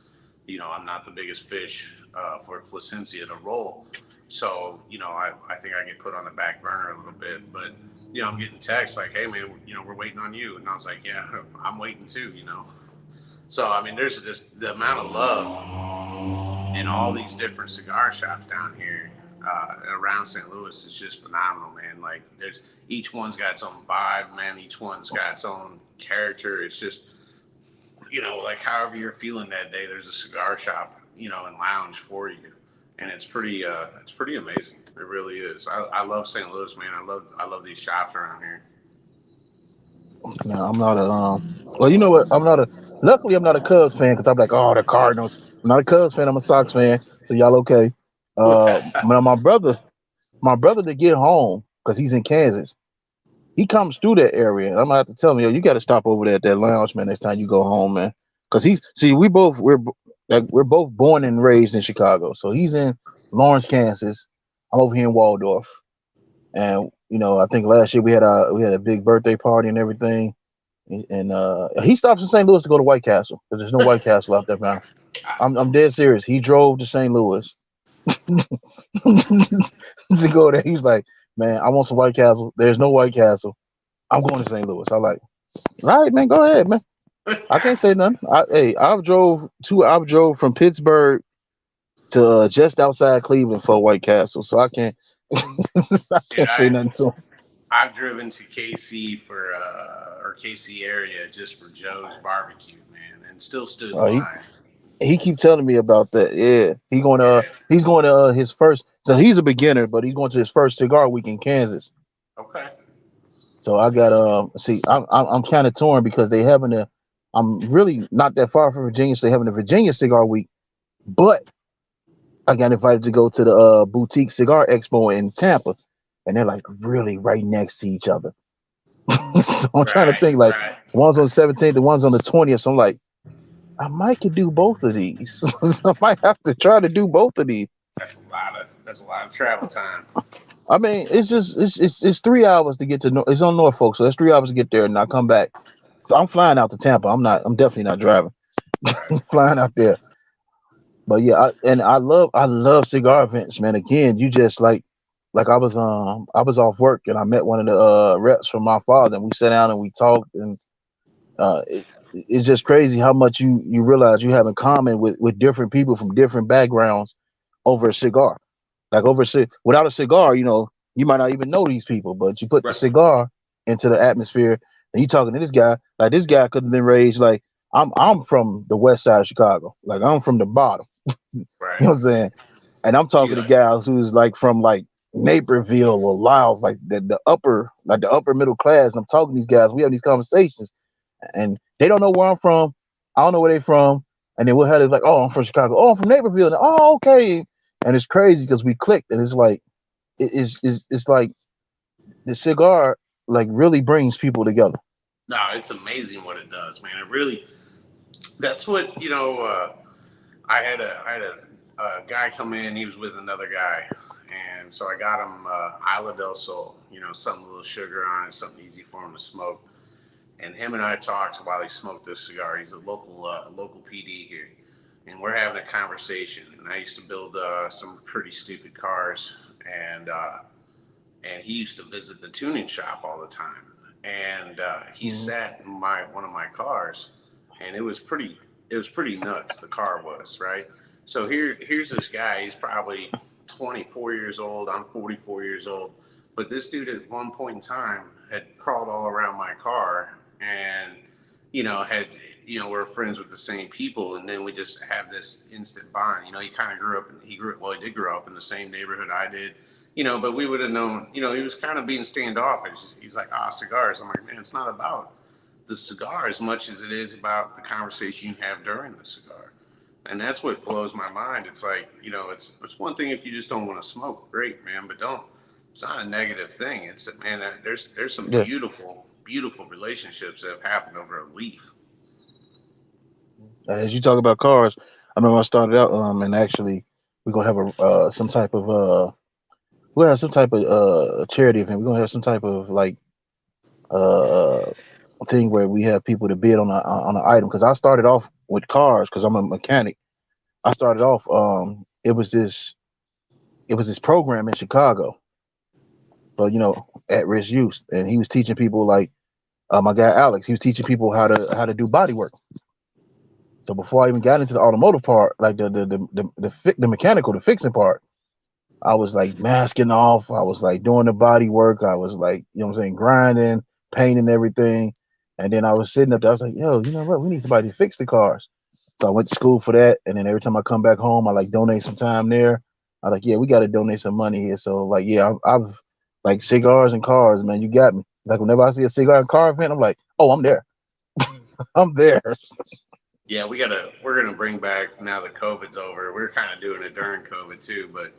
S2: I'm not the biggest fish for Placencia to roll. So, I think I get put on the back burner a little bit, but I'm getting texts like, "Hey, man, we're waiting on you," and I was like, "Yeah, I'm waiting too." So, I mean, there's just the amount of love in all these different cigar shops down here around St. Louis is just phenomenal, man. Like, there's each one's got its own vibe, man. Each one's got its own character. It's just, like however you're feeling that day, there's a cigar shop, and lounge for you, and it's pretty amazing. It really is. I love St. Louis, man. I love these shops around here.
S1: no, I'm not a well, you know what? I'm not a luckily I'm not a Cubs fan because I'm like, oh, the Cardinals. I'm not a Cubs fan, I'm a Sox fan. So y'all okay. My brother to get home, because he's in Kansas, he comes through that area. And I'm gonna have to tell him, yo, you gotta stop over there at that lounge, man, next time you go home, man. Cause he's see, we're both born and raised in Chicago. So he's in Lawrence, Kansas. I'm over here in Waldorf. And I think last year we had a big birthday party and everything. And he stops in St. Louis to go to White Castle because there's no White Castle out there now. I'm dead serious. He drove to St. Louis to go there. He's like, man, I want some White Castle. There's no White Castle. I'm going to St. Louis. I like, all right, man, go ahead, man. I can't say nothing. I've drove from Pittsburgh to just outside Cleveland for a White Castle, so I can't I
S2: Dude,
S1: can't say nothing to him.
S2: I've driven to KC for or KC area just for Joe's barbecue, man, and still stood in
S1: Uh, he
S2: line.
S1: he keep telling me about that. Yeah,
S2: Yeah.
S1: he's going to his first. So he's a beginner, but he's going to his first cigar week in Kansas.
S2: Okay.
S1: So I got see, I'm kind of torn because they having a. I'm really not that far from Virginia, so they having a Virginia cigar week, but I got invited to go to the boutique cigar expo in Tampa, and they're like really right next to each other. So I'm trying to
S2: Right.
S1: think like
S2: Right.
S1: one's on the 17th, the one's on the 20th. So I'm like, I might could do both of these. I might have to try to do both of these.
S2: That's a lot of travel time.
S1: I mean, it's just it's 3 hours to get to. It's on Norfolk, so it's 3 hours to get there, and I come back. So I'm flying out to Tampa. I'm not. I'm definitely not driving.
S2: Right.
S1: Flying out there. But yeah, I love cigar events, man. Again, you just like I was off work and I met one of the reps from my father, and we sat down and we talked, and it's just crazy how much you realize you have in common with different people from different backgrounds over a cigar. Like without a cigar, you might not even know these people, but you put the
S2: Right.
S1: cigar into the atmosphere, and you talking to this guy. Like this guy could have been raised like I'm from the west side of Chicago. Like I'm from the bottom. You
S2: Right.
S1: know what I'm saying? And I'm
S2: He's
S1: talking to
S2: like,
S1: guys who's like from like Naperville or Laos, like the upper middle class. And I'm talking to these guys. We have these conversations, and they don't know where I'm from. I don't know where they from. And then we'll have it like, oh, I'm from Chicago. Oh, I'm from Naperville. And, oh, okay. And it's crazy because we clicked, and it's like it's like the cigar like really brings people together.
S2: no, it's amazing what it does, man. It really, that's what, I had a guy come in. He was with another guy, and so I got him Isla del Sol. Something a little sugar on it, something easy for him to smoke. And him and I talked while he smoked this cigar. He's a local PD here, and we're having a conversation. And I used to build some pretty stupid cars, and he used to visit the tuning shop all the time. And he
S1: Mm-hmm.
S2: sat in my one of my cars, and it was pretty nuts. The car was right. So here's this guy. He's probably 24 years old. I'm 44 years old. But this dude at one point in time had crawled all around my car, and had we're friends with the same people, and then we just have this instant bond. He kind of grew up, and he did grow up in the same neighborhood I did. But we would have known. He was kind of being standoffish. He's like, cigars. I'm like, man, it's not about the cigar as much as it is about the conversation you have during the cigar. And that's what blows my mind. It's like, it's one thing if you just don't want to smoke, great, man, but don't. It's not a negative thing. It's man, there's some
S1: Yeah.
S2: beautiful relationships that have happened over a leaf.
S1: As you talk about cars, I remember I started out and actually we're gonna have a some type of we'll have some type of charity event. We're gonna have some type of like uh thing where we have people to bid on an item because I started off with cars because I'm a mechanic. I started off it was this program in Chicago for at risk youth, and he was teaching people like my guy Alex. He was teaching people how to do body work. So before I even got into the automotive part, like the mechanical, the fixing part, I was like masking off. I was like doing the body work. I was like, what I'm saying, grinding, painting everything. And then I was sitting up there. I was like, yo, you know what? We need somebody to fix the cars. So I went to school for that. And then every time I come back home, I like donate some time there. I like, yeah, we got to donate some money here. So like, yeah, I've like cigars and cars, man. You got me. Like whenever I see a cigar and car event, I'm like, oh, I'm there. I'm there.
S2: Yeah, we're gonna bring back now that COVID's over. We are kind of doing it during COVID too, but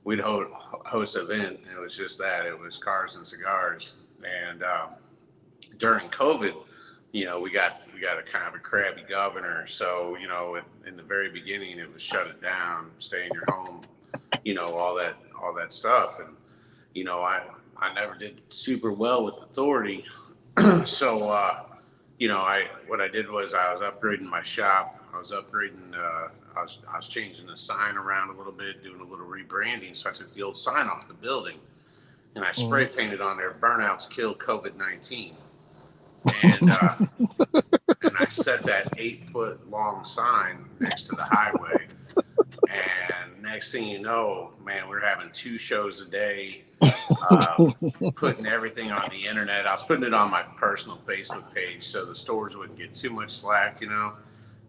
S2: we'd host an event. And it was just that it was cars and cigars. And during COVID, we got a kind of a crabby governor. So in the very beginning, it was shut it down, stay in your home, all that stuff. And I never did super well with authority. So I what I did was I was upgrading my shop. I was upgrading. I was changing the sign around a little bit, doing a little rebranding. So I took the old sign off the building and I spray
S1: Mhm.
S2: painted on there. Burnouts kill COVID-19, and I set that 8 foot long sign next to the highway. And next thing you know, man, we're having 2 shows a day, uh, putting everything on the internet. I was putting it on my personal Facebook page so the stores wouldn't get too much slack.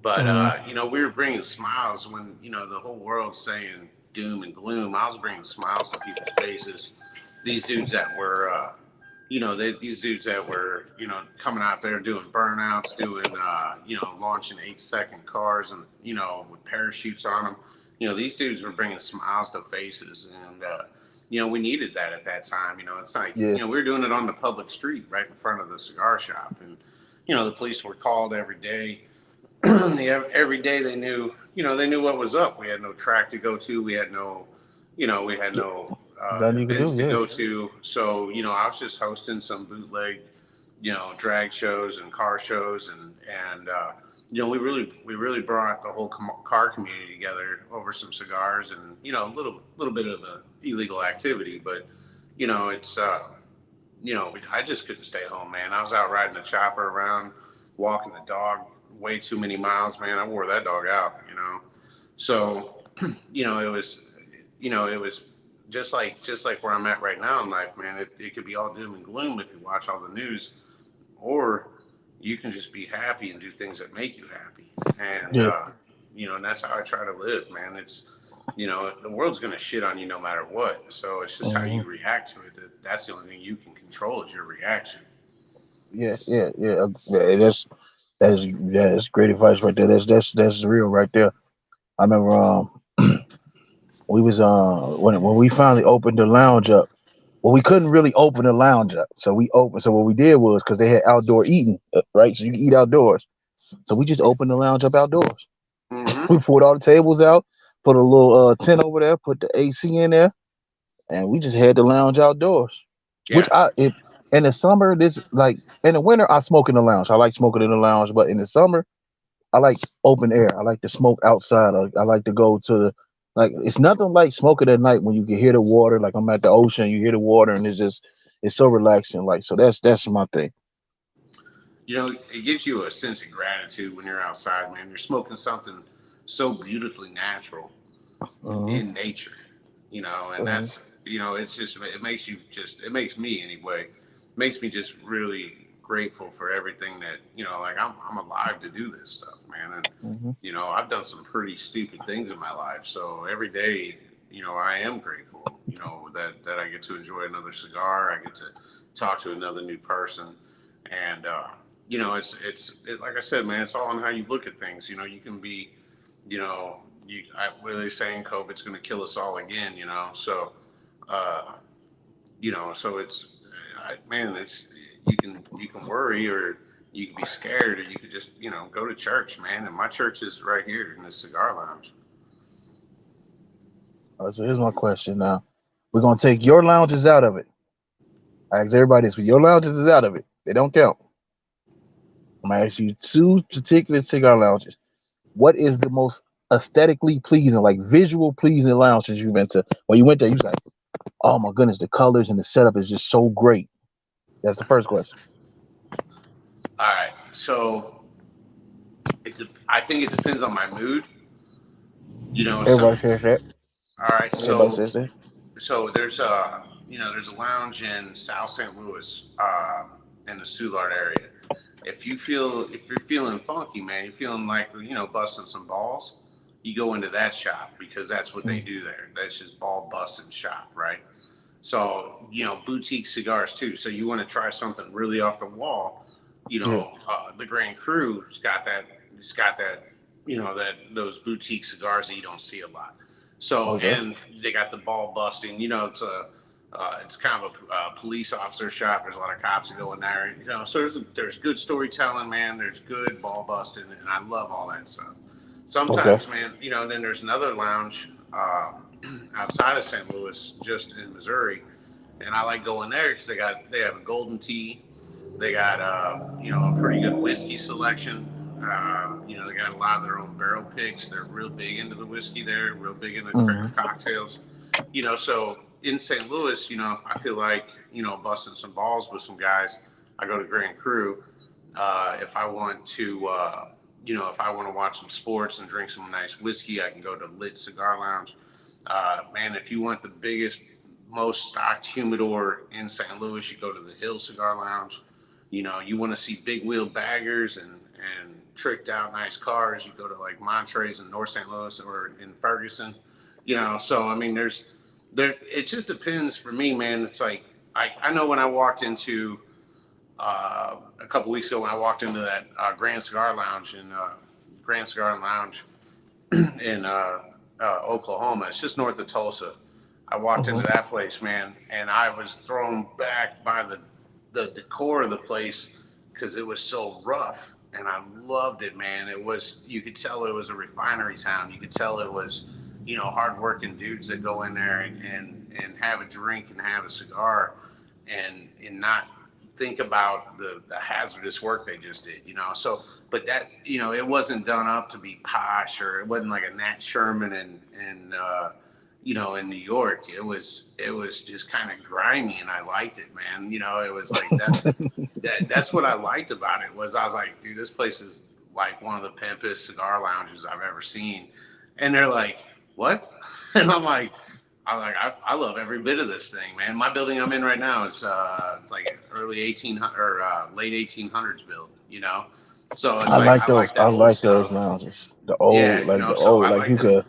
S2: But
S1: Mhm.
S2: we were bringing smiles when the whole world's saying doom and gloom. I was bringing smiles to people's faces. These dudes that were, these dudes that were, coming out there doing burnouts, doing, launching 8-second cars and with parachutes on them. These dudes were bringing smiles to faces, and we needed that at that time. It's like
S1: Yeah.
S2: we were doing it on the public street right in front of the cigar shop, and the police were called every day. Every day they knew what was up. We had no track to go to. We had no
S1: Nothing you could
S2: events
S1: do.
S2: to
S1: Yeah.
S2: go to. So I was just hosting some bootleg, drag shows and car shows, and we really brought the whole car community together over some cigars and a little bit of a illegal activity, but it's I just couldn't stay home, man. I was out riding the chopper around, walking the dog way too many miles, man. I wore that dog out. So it was just like where I'm at right now in life, man. It could be all doom and gloom if you watch all the news, or you can just be happy and do things that make you happy. And
S1: Yeah.
S2: and that's how I try to live, man. It's the world's gonna shit on you no matter what. So it's just how
S1: Hmm.
S2: you react to it. That's the only thing you can control is your reaction.
S1: Yeah, yeah, yeah. Yeah, that's great advice right there. That's real right there. I remember we was when we finally opened the lounge up. Well, we couldn't really open the lounge up, so we opened. So what we did was because they had outdoor eating, right? So you can eat outdoors. So we just opened the lounge up outdoors.
S2: Mm-hmm.
S1: We pulled all the tables out, put a little tent over there, put the AC in there, and we just had the lounge outdoors. Which
S2: Yeah.
S1: in the summer, this like in the winter, I smoke in the lounge. I like smoking in the lounge, but in the summer, I like open air. I like to smoke outside. I like to go to the like. It's nothing like smoking at night when you can hear the water. Like I'm at the ocean, you hear the water, and it's so relaxing. Like so, that's my thing.
S2: It gives you a sense of gratitude when you're outside, man. You're smoking something so beautifully natural
S1: Hmm.
S2: in nature, and
S1: Hmm.
S2: it's just, it makes me anyway, makes me just really grateful for everything that, like I'm alive to do this stuff, man. And,
S1: Hmm.
S2: I've done some pretty stupid things in my life. So every day, I am grateful, that I get to enjoy another cigar. I get to talk to another new person. And, like I said, man, it's all on how you look at things. You can be, what are they saying? COVID's going to kill us all again, So, uh, so man, you can worry, or you can be scared, or you could just, go to church, man. And my church is right here in the cigar lounge.
S1: All right, so here's my question now. We're gonna take your lounges out of it. I ask everybody this, but your lounges is out of it. They don't count. I'm gonna ask you two particular cigar lounges. What is the most aesthetically pleasing, like visual pleasing lounges you've been to? When you went there, you was like, oh my goodness, the colors and the setup is just so great. That's the first question.
S2: All right, so I think it depends on my mood. Some.
S1: Everybody says that.
S2: All right,
S1: Everybody
S2: so
S1: says that.
S2: there's a lounge in South St. Louis, in the Soulard area. If you're feeling funky, man, you're feeling like, busting some balls, you go into that shop because that's what they
S1: Mm,
S2: do there. That's just ball busting shop, right? So, boutique cigars too. So you want to try something really off the wall,
S1: yeah.
S2: the Grand Cru's got that. It's got that, that those boutique cigars that you don't see a lot. So,
S1: Okay.
S2: and they got the ball busting. It's kind of a police officer shop. There's a lot of cops that go in there. So there's good storytelling, man. There's good ball busting, and I love all that stuff.
S1: Okay.
S2: Sometimes, man, then there's another lounge outside of St. Louis, just in Missouri, and I like going there because they have a golden tea. They got a pretty good whiskey selection. They got a lot of their own barrel picks. They're real big into the whiskey there, real big into
S1: Hmm.
S2: craft cocktails. So in St. Louis, if I feel like, busting some balls with some guys, I go to Grand Cru. If I want to, if I want to watch some sports and drink some nice whiskey, I can go to Lit Cigar Lounge. Man, if you want the biggest, most stocked humidor in St. Louis, you go to the Hill Cigar Lounge. You want to see big wheel baggers and tricked out nice cars, you go to like Montrese in North St. Louis or in Ferguson. So I mean, there. It just depends for me, man. It's like I know when I walked into a couple weeks ago when I walked into that Grand Cigar Lounge in Oklahoma. It's just north of Tulsa. I walked into
S1: Hmm.
S2: that place, man, and I was thrown back by the decor of the place because it was so rough, and I loved it, man. You could tell it was a refinery town. You could tell it was, hardworking dudes that go in there and have a drink and have a cigar, and not think about the hazardous work they just did. So, but that, it wasn't done up to be posh, or it wasn't like a Nat Sherman in New York. It was just kind of grimy, and I liked it, man. It was like that's what I liked about it. Was I was like, dude, this place is like one of the pimpest cigar lounges I've ever seen. And they're like, what? And I'm like, I love every bit of this thing, man. My building I'm in right now is it's like early 1800 or late 1800s build, you know. So it's
S1: I
S2: like
S1: like
S2: I
S1: those.
S2: like
S1: I
S2: that old
S1: like those
S2: stuff.
S1: lounges. The
S2: Yeah,
S1: old,
S2: you
S1: like
S2: know.
S1: the
S2: So
S1: old,
S2: I
S1: like
S2: like
S1: you
S2: the
S1: could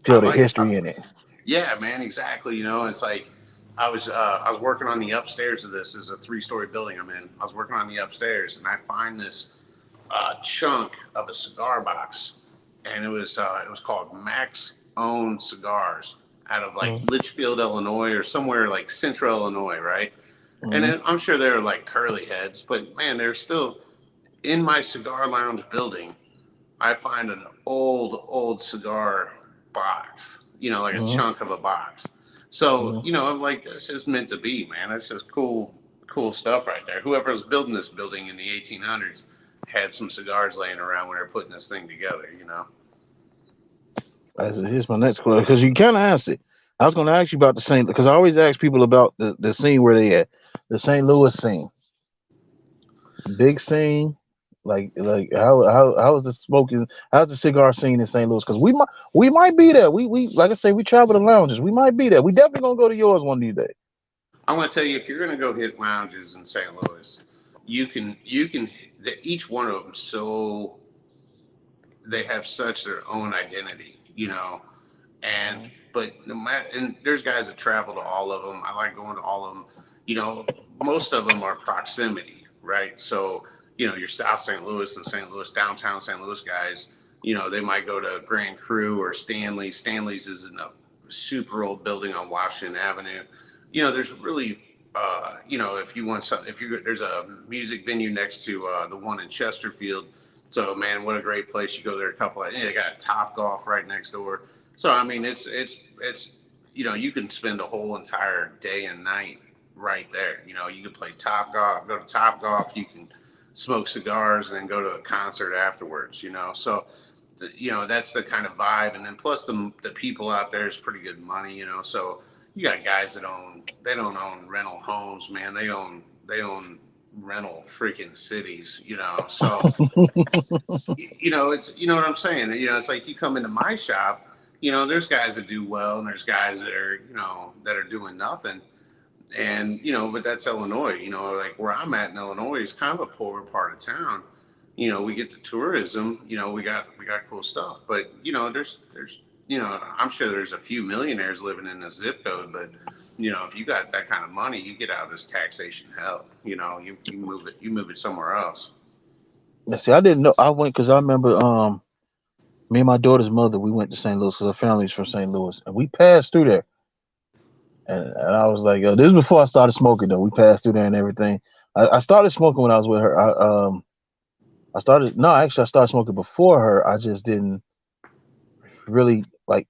S2: I
S1: feel the
S2: like
S1: history in it.
S2: yeah, man, exactly. You know, it's like I was working on the upstairs of this. Is a 3-story building I'm in. I was working on the upstairs, and I find this chunk of a cigar box, and it was called Max Owned Cigars out of like
S1: Mm-hmm.
S2: Litchfield, Illinois, or somewhere like Central Illinois, right? And
S1: Mm-hmm.
S2: then I'm sure they're like curly heads, but man, they're still in my cigar lounge building. I find an old cigar box, you know, like a
S1: Mm-hmm.
S2: chunk of a box. So,
S1: Mm-hmm.
S2: you know, I'm like, it's just meant to be, man. It's just cool stuff right there. Whoever was building this building in the 1800s had some cigars laying around when they're putting this thing together, you know?
S1: Here's my next question because you kind of asked it. I was going to ask you about the St. because I always ask people about the scene where they at, the St. Louis scene, big scene. Like how is the smoking? How's the cigar scene in St. Louis? Because we might be there. We like I say we travel to lounges. We might be there. We definitely gonna go to yours one of these days.
S2: I'm going to tell you, if you're going to go hit lounges in St. Louis, you can, each one of them so they have such their own identity, you know. And
S1: Mhm.
S2: but no matter, and there's guys that travel to all of them. I like going to all of them. You know, most of them are proximity, right? So you know, your South St. Louis and St. Louis, downtown St. Louis guys, you know, they might go to Grand Cru or Stanley's. Stanley's is in a super old building on Washington Avenue. You know, there's really you know, if you want some, if you there's a music venue next to the one in Chesterfield. So man, what a great place! You go there a couple of, they got a Top Golf right next door. So I mean, it's you know, you can spend a whole entire day and night right there. You know, you can play Top Golf, go to Top Golf. You can smoke cigars and then go to a concert afterwards. You know, so you know that's the kind of vibe. And then plus the people out there is pretty good money. You know, so you got guys that they don't own rental homes, man. They own rental freaking cities. You know, so you know, it's you know what I'm saying. You know, it's like you come into my shop. You know, there's guys that do well, and there's guys that are you know that are doing nothing. And you know, but that's Illinois. You know, like where I'm at in Illinois is kind of a poor part of town. You know, we get the tourism. You know, we got cool stuff. But you know, there's you know, I'm sure there's a few millionaires living in the zip code, but you know, if you got that kind of money, you get out of this taxation hell. You know, you move it somewhere else.
S1: Yeah, see, I didn't know. I went because I remember me and my daughter's mother. We went to St. Louis because her family's from St. Louis, and we passed through there. And I was like, this is before I started smoking though. We passed through there and everything. I started smoking when I was with her. I started no, actually I started smoking before her. I just didn't really like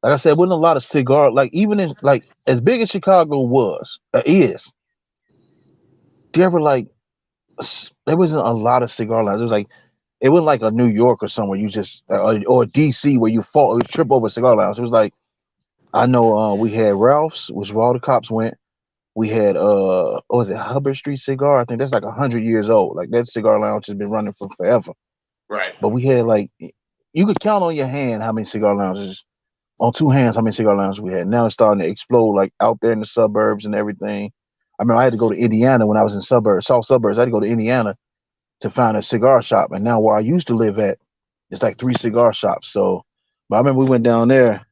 S1: I said, wasn't a lot of cigar like even in like as big as Chicago was is. There were like there wasn't a lot of cigar lounges. It was like it wasn't like a New York or somewhere you just or DC where you fall or trip over a cigar lounge. It was like I know we had Ralph's, which where all the cops went. We had what was it Hubbard Street Cigar? I think that's like 100 years old. Like that cigar lounge has been running for forever.
S2: Right.
S1: But we had like you could count on your hand how many cigar lounges on two hands how many cigar lounges we had. Now it's starting to explode like out there in the suburbs and everything. I mean, I had to go to Indiana when I was in suburbs, south suburbs. I had to go to Indiana to find a cigar shop. And now where I used to live at, it's like three cigar shops. So, but I remember we went down there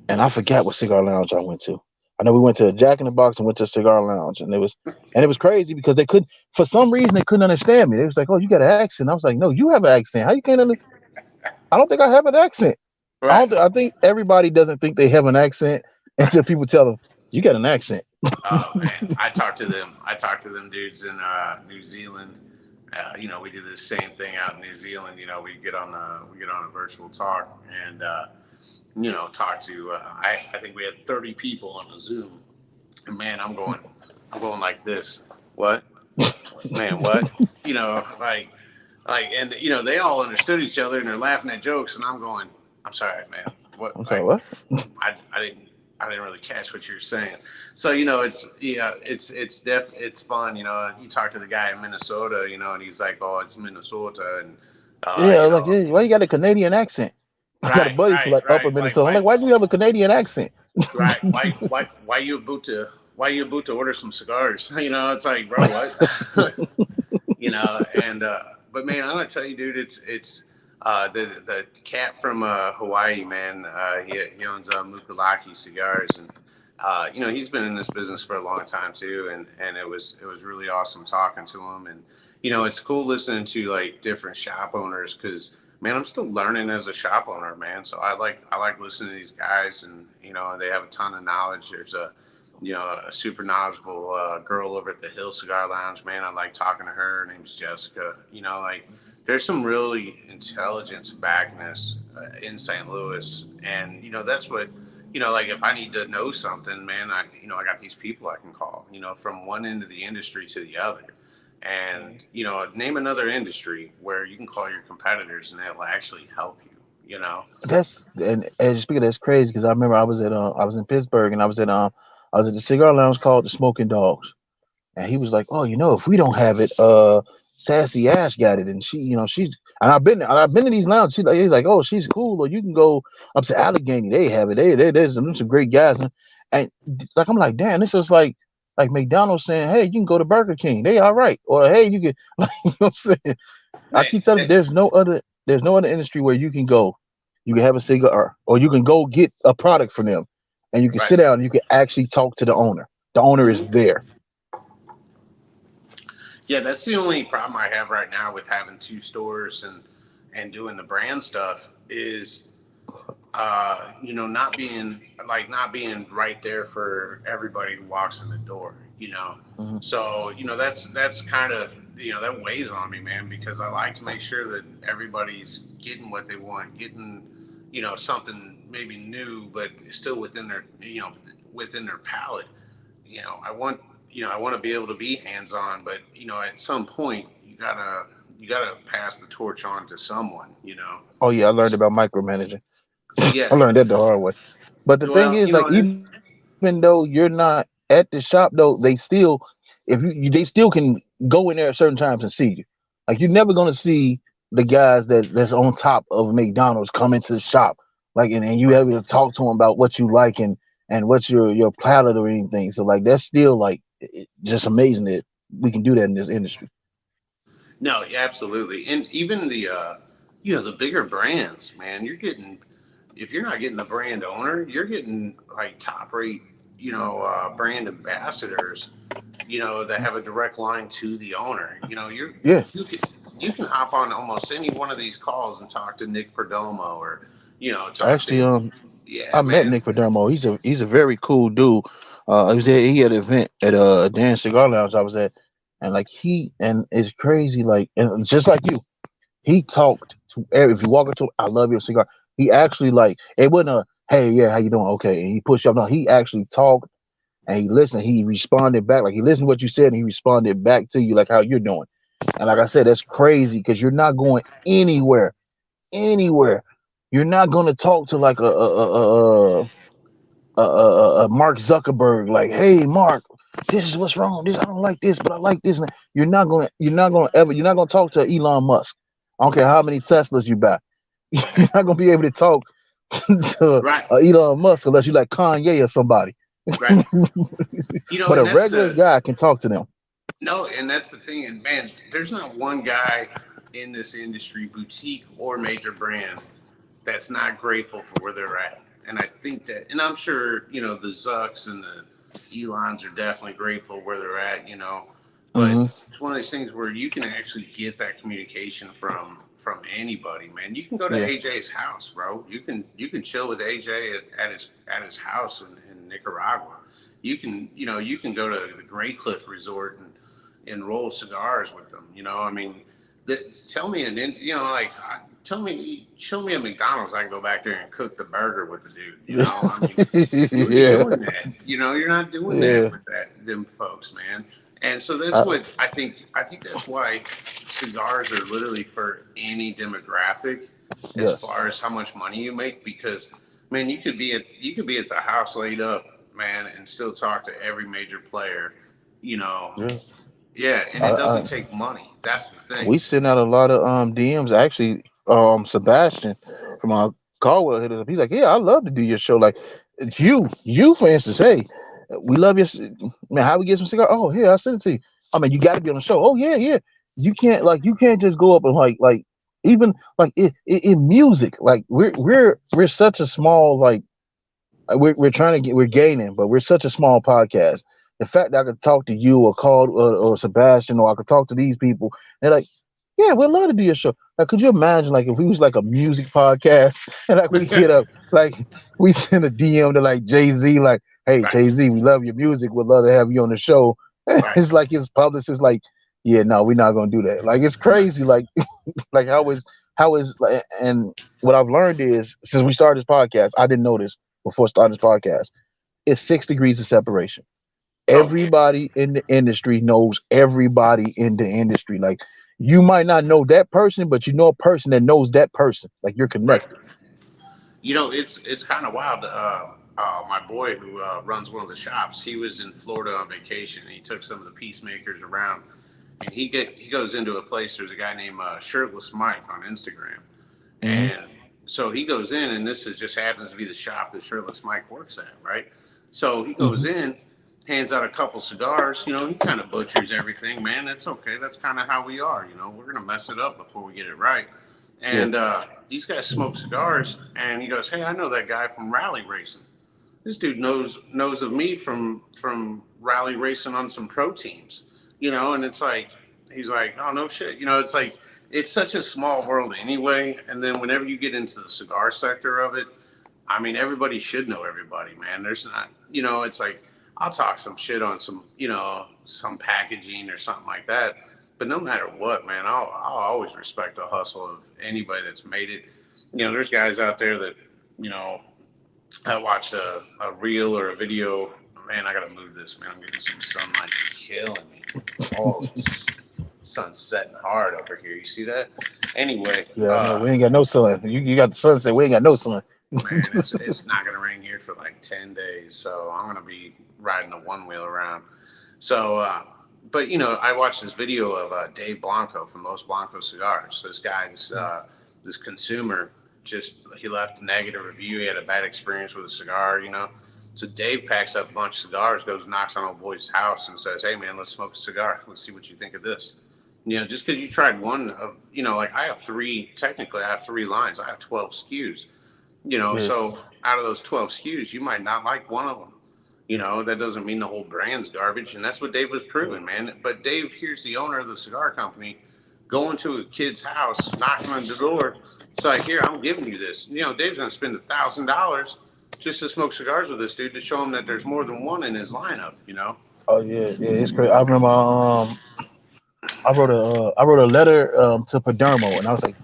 S1: and I forgot what cigar lounge I went to. I know we went to Jack in the Box and went to a cigar lounge, and it was crazy because they couldn't for some reason they couldn't understand me. They was like, "Oh, you got an accent." I was like, "No, you have an accent. How you can't under? I don't think I have an accent. I
S2: Right.
S1: don't. I think everybody doesn't think they have an accent until people tell them you got an accent.
S2: Oh man, I talked to them. I talked to them dudes in New Zealand. You know, we do the same thing out in New Zealand. You know, we get on a virtual talk and you know talk to. I think we had 30 people on a Zoom. And man, I'm going like this. What? Man, what? You know, and you know they all understood each other and they're laughing at jokes and I'm going. I'm sorry, man. What?
S1: I'm sorry, what?
S2: I didn't really catch what you're saying. So you know, it's fun. You know, you talk to the guy in Minnesota, you know, and he's like, "Oh, it's Minnesota," and
S1: Yeah, I
S2: you
S1: was like,
S2: know,
S1: yeah, why you got a Canadian accent? I got a buddy from like Upper
S2: like
S1: Minnesota. I'm
S2: why?
S1: like, why do you have a Canadian accent?
S2: Right. Why you about to order some cigars? It's like, bro, what? And but man, I'm gonna tell you, dude, it's the cat from Hawaii, man. He owns Mukulaki Cigars, and he's been in this business for a long time too, and it was really awesome talking to him, and it's cool listening to like different shop owners because man, I'm still learning as a shop owner, man. So I like listening to these guys, and they have a ton of knowledge. There's a super knowledgeable girl over at the Hill Cigar Lounge, man. I like talking to her. Her name's Jessica. Like there's some really intelligence backing us in St. Louis, and that's what like if I need to know something, man, I got these people I can call, from one end of the industry to the other. And name another industry where you can call your competitors and they'll actually help you.
S3: And speaking of that's crazy because I remember I was in Pittsburgh and I was at the cigar lounge called the Smoking Dogs. And he was like, "Oh, if we don't have it, Sassy Ash got it, and she's and I've been to these lounges. He's like, oh, she's cool, or you can go up to Allegheny. They have it. There's some great guys, and like I'm like, damn, this is like McDonald's saying, hey, you can go to Burger King. They all right, or hey, you can like, what I'm saying. I
S2: Man,
S3: keep telling you, there's no other industry where you can go, you can have a cigar, or you can go get a product from them, and you can
S2: right.
S3: sit down and you can actually talk to the owner. The owner is
S2: Mhm.
S3: there.
S2: Yeah, that's the only problem I have right now with having two stores and doing the brand stuff is not being right there for everybody who walks in the door.
S3: Mhm.
S2: So, that's kind of that weighs on me, man, because I like to make sure that everybody's getting what they want, getting, something maybe new, but still within their palate. I want to be able to be hands on, but at some point you gotta pass the torch on to someone.
S3: Oh yeah, I learned about micromanaging.
S2: Yeah.
S3: I learned that the hard way. But the thing
S2: Well,
S3: is, like,
S2: and
S3: even though you're not at the shop, though, they still, if they still can go in there at certain times and see you. Like, you're never gonna see the guys that's on top of McDonald's come into the shop, like, and you able to talk to them about what you like and what's your palate or anything. So like, that's still like just amazing that we can do that in this industry.
S2: no, yeah, absolutely. And even the bigger brands, man, you're getting, if you're not getting the brand owner, you're getting like top rate, brand ambassadors, that have a direct line to the owner.
S3: Yeah,
S2: You can hop on almost any one of these calls and talk to Nick Perdomo or, talk
S3: actually,
S2: to, yeah,
S3: I met
S2: man.
S3: Nick Padermo. He's a very cool dude. He had an event at Dan Cigar Lounge I was at, and like and it's crazy like and just like you, he talked to if you walk into I love your cigar. He actually like it wasn't a hey yeah how you doing okay and he pushed up. No, he actually talked and he listened. He responded back like he listened to what you said and he responded back to you like how you're doing. And like I said, that's crazy because you're not going anywhere. You're not going to talk to like a Mark Zuckerberg, like, hey Mark, this is what's wrong. This I don't like this, but I like this. And you're not gonna talk to Elon Musk. I don't care how many Teslas you buy. You're
S2: Right,
S3: not gonna be able to talk to
S2: right,
S3: Elon Musk unless you like Kanye or somebody.
S2: right.
S3: But a
S2: And that's
S3: regular
S2: the
S3: guy can talk to them.
S2: no, and that's the thing. And man, there's not one guy in this industry, boutique or major brand, that's not grateful for where they're at. And I think that, and I'm sure, the Zucks and the Elons are definitely grateful where they're at. But
S3: Hmm.
S2: it's one of those things where you can actually get that communication from anybody, man. You can go to
S3: Yeah,
S2: AJ's house, bro. You can chill with AJ at his house in Nicaragua. You can go to the Gray Cliff Resort and roll cigars with them. I mean, tell me like tell me, show me a McDonald's I can go back there and cook the burger with the dude. I mean, you ain't
S3: yeah,
S2: doing that. You're not doing that
S3: yeah.
S2: with them folks, man. And so that's
S3: I,
S2: what I think. I think that's why cigars are literally for any demographic, as
S3: yes.
S2: far as how much money you make. Because man, you could be at the house laid up, man, and still talk to every major player. You know,
S3: Yeah.
S2: yeah, and
S3: I,
S2: it doesn't
S3: I
S2: take money. That's the thing.
S3: we sent out a lot of DMs. Actually, Sebastian from our Caldwell hit us up. He's like, "Yeah, I love to do your show." Like, You for instance, hey, we love your man. How we get some cigar? Oh, here I sent it to you. I mean, you got to be on the show. Oh yeah, yeah. You can't just go up and even like in music. Like we're such a small we're trying to get we're gaining, but we're such a small podcast. The fact that I could talk to you or call or Sebastian or I could talk to these people, they're like, yeah, we'd love to do your show. Like, could you imagine like if we was like a music podcast and like we hit up like we send a DM to like Jay-Z, like, hey
S2: Right,
S3: Jay-Z, we love your music, we'd love to have you on the show.
S2: right,
S3: It's like his publicist like, yeah, no, we're not gonna do that. Like it's
S2: right.
S3: crazy. Like how is like and what I've learned is since we started this podcast, I didn't know this before starting this podcast. It's 6 degrees of separation.
S2: Oh yeah,
S3: Everybody in the industry knows everybody in the industry. Like you might not know that person, but you know a person that knows that person. Like you're
S2: right.
S3: connected.
S2: It's kind of wild. My boy who runs one of the shops, he was in Florida on vacation. He took some of the peacemakers around, and he goes into a place. There's a guy named Shirtless Mike on Instagram,
S3: Hmm.
S2: and so he goes in, and this is just happens to be the shop that Shirtless Mike works at, right? So he goes
S3: Hmm.
S2: in, hands out a couple cigars. He kind of butchers everything, man. That's okay. That's kind of how we are. We're gonna mess it up before we get it right.
S3: Yeah.
S2: And these guys smoke cigars, and he goes, "Hey, I know that guy from rally racing. This dude knows of me from rally racing on some pro teams. And it's like he's like, oh no shit. It's like it's such a small world anyway. And then whenever you get into the cigar sector of it, I mean, everybody should know everybody, man. There's not. It's like I'll talk some shit on some packaging or something like that. But no matter what, man, I'll always respect the hustle of anybody that's made it. There's guys out there that, you know, I watched a reel or a video. Man, I gotta move this, man. I'm getting some sunlight killing me. Oh, sun's setting hard over here. You see that? Anyway,
S3: Yeah, I know. We ain't got no sun. You got the sunset. We ain't got no sun.
S2: man, it's not gonna rain here for like 10 days, so I'm gonna be riding a one wheel around. So, but I watched this video of Dave Blanco from Los Blanco Cigars. This guy's this consumer just he left a negative review. He had a bad experience with a cigar. So Dave packs up a bunch of cigars, goes knocks on old boy's house, and says, "Hey man, let's smoke a cigar. Let's see what you think of this." Just because you tried one of, like I have three. Technically, I have three lines. I have 12 SKUs.
S3: Yeah.
S2: So out of those 12 SKUs, you might not like one of them. That doesn't mean the whole brand's garbage. And that's what Dave was proving, man. But Dave, here's the owner of the cigar company going to a kid's house, knocking on the door. It's like, here, I'm giving you this. Dave's going to spend $1,000 just to smoke cigars with this dude to show him that there's more than one in his lineup.
S3: Oh yeah, yeah. It's crazy. I remember I wrote a letter to Padermo, and I was like,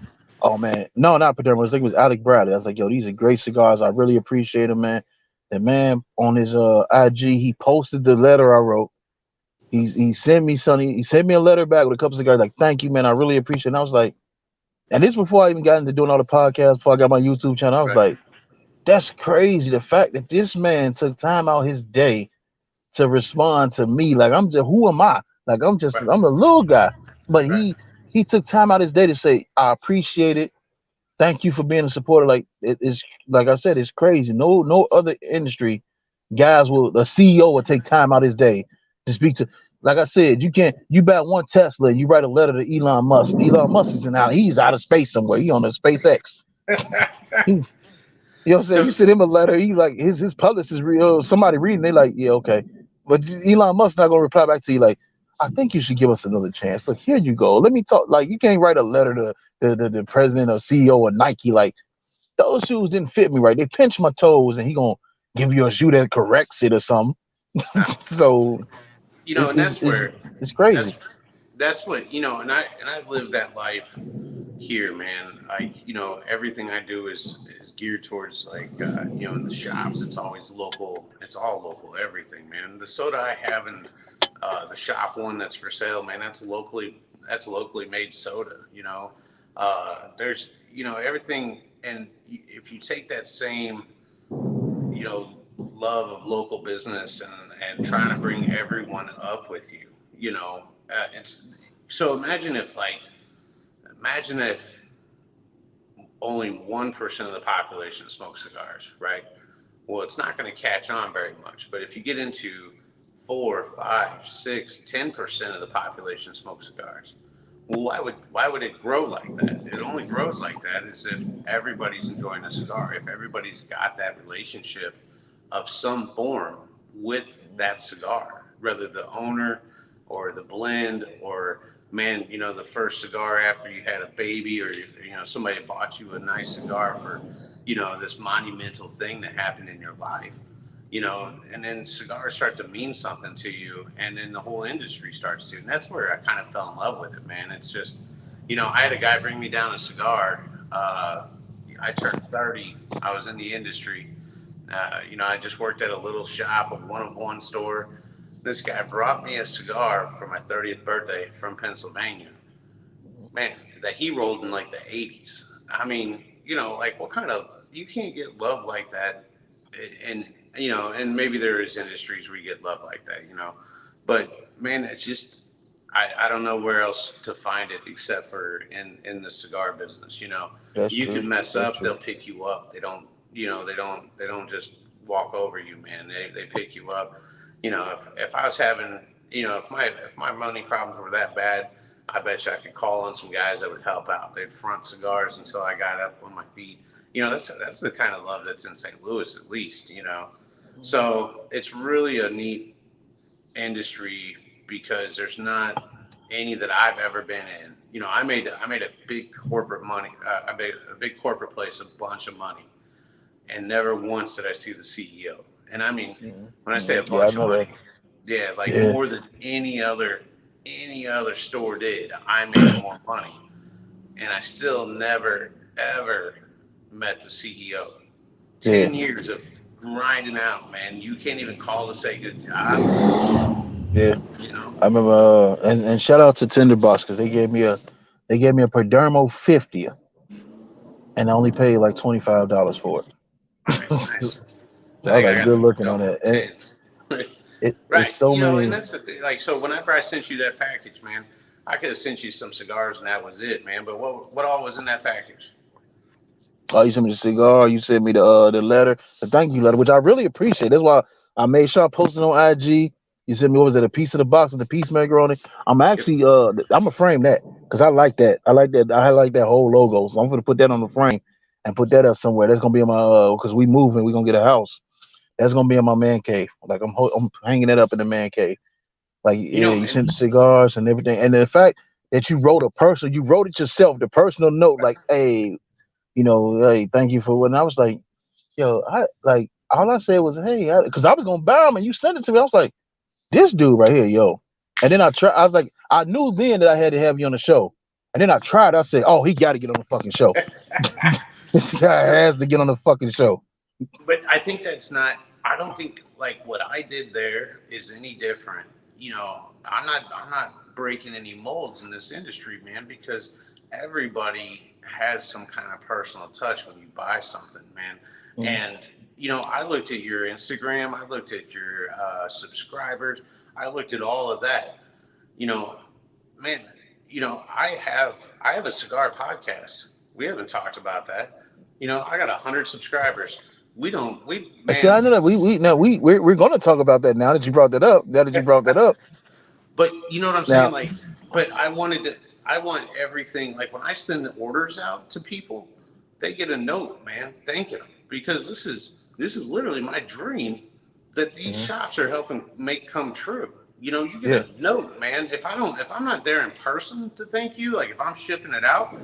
S3: "Oh man, no, not Padermo. I think it was Alec Bradley." I was like, "Yo, these are great cigars. I really appreciate them, man." The man on his IG, he posted the letter I wrote. He sent me something. He sent me a letter back with a couple cigars. Like, "Thank you, man. I really appreciate it." And I was like, and this before I even got into doing all the podcasts. Before I got my YouTube channel, I was
S2: Right,
S3: like, "That's crazy." The fact that this man took time out his day to respond to me. Like I'm just who am I? Like
S2: right,
S3: I'm a little guy. But
S2: right.
S3: he took time out his day to say, I appreciate it. Thank you for being a supporter. Like it's like I said, it's crazy. No other industry guys will the CEO will take time out his day to speak to like I said, you buy one Tesla and you write a letter to Elon Musk. Elon Musk is out, he's out of space somewhere. He on a SpaceX. He, you know what I'm saying? You
S2: So,
S3: send him a letter, he like his publicist somebody reading, they like, yeah, okay. But Elon Musk not gonna reply back to you like, I think you should give us another chance. Look, here you go. Let me talk. Like you can't write a letter to the president or CEO of Nike. Like those shoes didn't fit me right. They pinch my toes, and he gonna give you a shoe that corrects it or something. So
S2: and
S3: it's crazy.
S2: that's that's what and I live that life here, man. Everything I do is geared towards like in the shops. It's always local. It's all local. Everything, man. The soda I have in the shop one that's for sale, man. That's locally made soda. There's everything, and if you take that same love of local business and trying to bring everyone up with you, it's so imagine if only 1% of the population smokes cigars, right? Well, it's not going to catch on very much. But if you get into 4, 5, 6, 10% of the population smoke cigars, well, why would it grow like that? It only grows like that is if everybody's enjoying a cigar, if everybody's got that relationship of some form with that cigar, whether the owner or the blend or man, the first cigar after you had a baby or somebody bought you a nice cigar for this monumental thing that happened in your life, and then cigars start to mean something to you, and then the whole industry starts to, and that's where I kind of fell in love with it, man. It's just, I had a guy bring me down a cigar. I turned 30. I was in the industry. I just worked at a little shop, a one-of-one store. This guy brought me a cigar for my 30th birthday from Pennsylvania. Man, that he rolled in like the 80s. I mean, like what kind of, you can't get love like that. And, and maybe there is industries where you get love like that, but man, it's just, I don't know where else to find it except for in the cigar business.
S3: That's
S2: You
S3: true.
S2: can mess
S3: That's
S2: up,
S3: true.
S2: they'll pick you up. They don't, they don't just walk over you, man. They pick you up. If I was having, if my money problems were that bad, I bet you I could call on some guys that would help out. They'd front cigars until I got up on my feet. That's the kind of love that's in St. Louis, at least. So it's really a neat industry because there's not any that I've ever been in. I made a big corporate money. I made a big corporate place a bunch of money, and never once did I see the CEO. And I mean, when I say a
S3: Yeah, I
S2: bunch of
S3: know that.
S2: money, yeah, like
S3: Yeah,
S2: more than any other store did. I made more money, and I still never ever met the CEO.
S3: yeah,
S2: 10 years of grinding out, man. You can't even call to say good job.
S3: yeah.
S2: You know,
S3: I remember, and shout out to Tinderbox because they gave me a Perdermo 50, and I only paid like $25 for it.
S2: nice, nice.
S3: So
S2: I
S3: I was
S2: think I
S3: like,
S2: got
S3: good
S2: the
S3: looking on
S2: Perdomo
S3: that. And
S2: tens.
S3: it's
S2: Right.
S3: so
S2: And
S3: many.
S2: that's the thing. Like, so whenever I sent you that package, man, I could have sent you some cigars and that was it, man. But what all was in that package?
S3: Oh, you sent me the cigar. You sent me the letter, the thank you letter, which I really appreciate. That's why I made sure I posted on IG. You sent me, what was it, a piece of the box with the peacemaker on it. I'm
S2: Yep.
S3: actually I'm gonna frame that because I like that. I like that. I like that whole logo. So I'm gonna put that on the frame and put that up somewhere. That's gonna be in my because we moving. We gonna get a house. That's gonna be in my man cave. Like I'm hanging it up in the man cave. Like, yeah, you sent
S2: And
S3: the cigars and everything, and the fact that you wrote it yourself, the personal note, like, hey, hey, thank you for what. And I was like, yo, I like all I said was, hey, because I was gonna buy them, and you sent it to me. I was like, this dude right here, yo. And then I was like, I knew then that I had to have you on the show. And then I tried. I said, oh, he got to get on the fucking show. This guy has to get on the fucking show.
S2: but I think that's not. I don't think like what I did there is any different. I'm not breaking any molds in this industry, man, because everybody has some kind of personal touch when you buy something, man.
S3: Mhm.
S2: And I looked at your Instagram, I looked at your subscribers, I looked at all of that. You know, man, I have a cigar podcast. We haven't talked about that. I got 100 subscribers. We don't we
S3: And see, I
S2: man,
S3: know that we're gonna talk about that now that you brought that up. Now that you brought that up,
S2: but you know what I'm saying?
S3: now,
S2: Like, but I want everything. Like when I send the orders out to people, they get a note, man, thanking them because this is literally my dream that these
S3: mhm,
S2: shops are helping make come true. You get
S3: yeah,
S2: a note, man. If I'm not there in person to thank you, like if I'm shipping it out,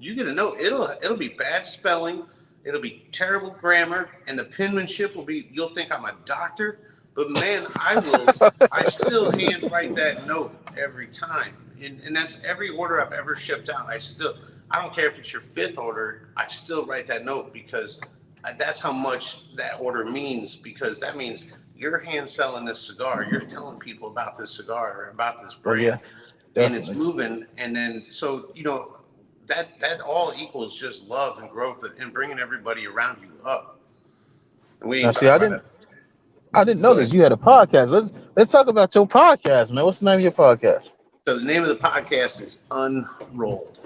S2: you get a note. It'll be bad spelling, it'll be terrible grammar, and the penmanship will be. You'll think I'm a doctor, but man, I will. I still handwrite that note every time, and that's every order I've ever shipped out. I don't care if it's your fifth order, I still write that note because that's how much that order means. Because that means you're hand selling this cigar, you're telling people about this cigar or about this
S3: oh
S2: brand,
S3: yeah,
S2: and it's
S3: definitely.
S2: moving. And then so that all equals just love and growth and bringing everybody around you up. And we
S3: Now,
S2: ain't
S3: see,
S2: talking
S3: I
S2: about
S3: didn't
S2: that.
S3: I didn't know
S2: Go
S3: this.
S2: ahead.
S3: You had a podcast. Let's talk about your podcast, man. What's the name of your podcast?
S2: So the name of the podcast is Unrolled,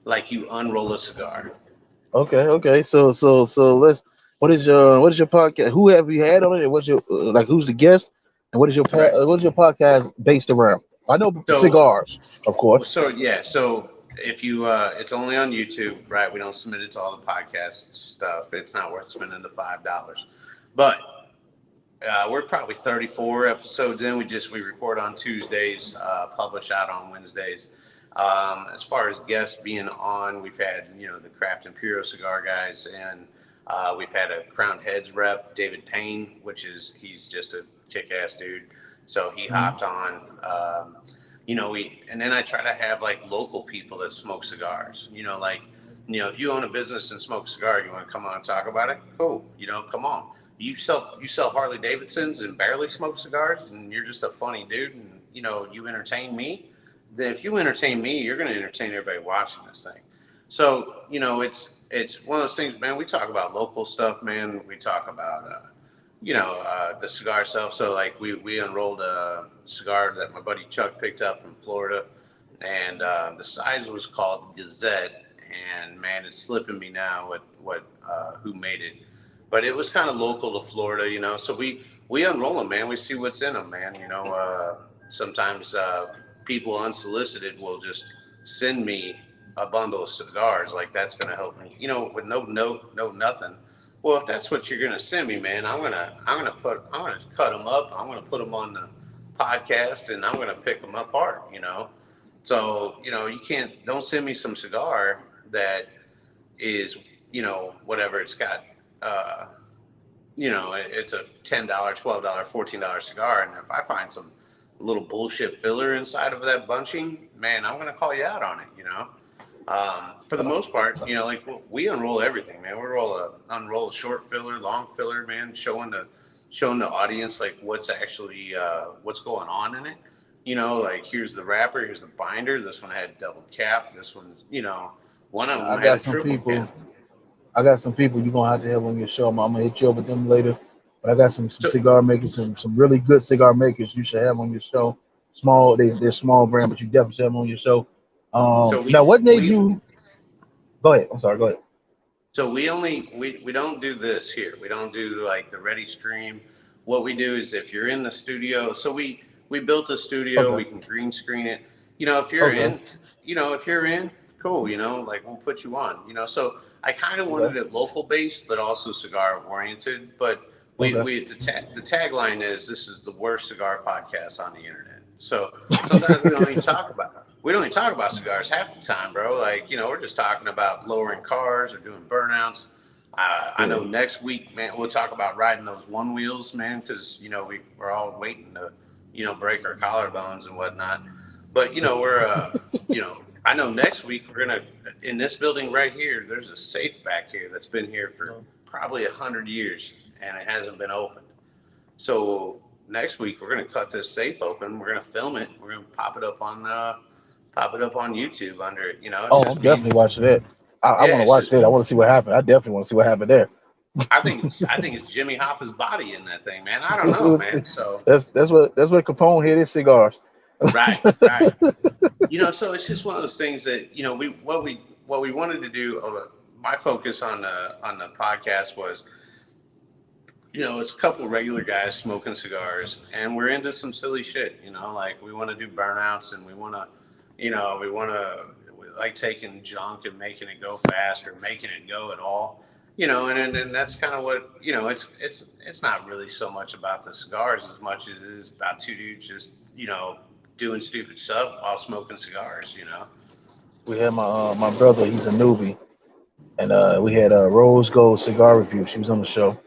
S2: like you unroll a cigar.
S3: Okay, okay. So let's. what is your podcast? Who have you had on it? And what's your like? Who's the guest? And
S2: Right.
S3: what is your podcast based around? I know
S2: So
S3: cigars, of course.
S2: so if you it's only on YouTube, right? We don't submit it to all the podcast stuff. It's not worth spending the $5. But we're probably 34 episodes in. We record on Tuesdays, publish out on Wednesdays. As far as guests being on, we've had the Craft Imperial cigar guys, and we've had a Crowned Heads rep, David Payne, he's just a kick-ass dude. So he hopped on. And then I try to have like local people that smoke cigars. If you own a business and smoke a cigar, you want to come on and talk about it? Cool. Come on. You sell Harley Davidsons and barely smoke cigars, and you're just a funny dude, and you entertain me. Then if you entertain me, you're going to entertain everybody watching this thing. So it's one of those things, man. We talk about local stuff, man. We talk about the cigar stuff. So like we unrolled a cigar that my buddy Chuck picked up from Florida, and the size was called Gazette. And man, it's slipping me now what who made it, but it was kind of local to Florida, So we unroll them, man. We see what's in them, man. Sometimes people unsolicited will just send me a bundle of cigars. Like that's going to help me, with no note, no nothing. Well, if that's what you're gonna send me, man, I'm gonna cut them up. I'm gonna put them on the podcast, and I'm gonna pick them apart. So don't send me some cigar that is whatever it's got. It's a $10, $12, $14 cigar, and if I find some little bullshit filler inside of that bunching, man, I'm gonna call you out on it. For the most part, like we unroll everything, man. We unroll a short filler, long filler, man, showing the audience like what's actually what's going on in it. Like here's the wrapper, here's the binder. This one had double cap. This one's, one of them
S3: I
S2: had a
S3: got some
S2: triple
S3: people.
S2: cap.
S3: I got some people you're gonna have to have on your show. I'm gonna hit you up with them later. But I got some
S2: So,
S3: cigar makers, some really good cigar makers you should have on your show. They're small brand, but you definitely should have them on your show.
S2: so
S3: Now
S2: we
S3: what made
S2: we
S3: you go ahead? I'm sorry, go ahead.
S2: So we don't do this here. We don't do like the ready stream. What we do is if you're in the studio, so we built a studio, we
S3: Okay.
S2: can green screen it. If you're
S3: Okay.
S2: in, cool, like we'll put you on. So I kind of
S3: Okay.
S2: wanted it local based, but also cigar oriented. But
S3: Okay.
S2: the tagline is this is the worst cigar podcast on the internet. So sometimes we don't even talk about cigars half the time, bro. Like, we're just talking about lowering cars or doing burnouts. I
S3: Yeah.
S2: know next week, man, we'll talk about riding those one wheels, man, because, we're all waiting to, break our collarbones and whatnot. But, I know next week we're going to, in this building right here, there's a safe back here that's been here for probably 100 years and it hasn't been opened. So next week we're going to cut this safe open. We're going to film it. We're going to pop it up on YouTube under it. It's
S3: Oh,
S2: just
S3: I'm
S2: me.
S3: definitely watching that. I
S2: Yeah,
S3: want to
S2: it's
S3: watch
S2: just.
S3: that. I want to see what happened. I definitely want to see what happened there.
S2: I think it's Jimmy Hoffa's body in that thing, man. I don't know, man. So
S3: That's what Capone hit his cigars.
S2: right, right. So it's just one of those things that what we wanted to do. My focus on the podcast was, it's a couple of regular guys smoking cigars, and we're into some silly shit. Like we want to do burnouts, and we want to like taking junk and making it go fast or making it go at all. And that's kind of what it's not really so much about the cigars as much as it is about two dudes just doing stupid stuff while smoking cigars.
S3: We had my brother. He's a newbie, and we had a Rose Gold cigar review. She was on the show,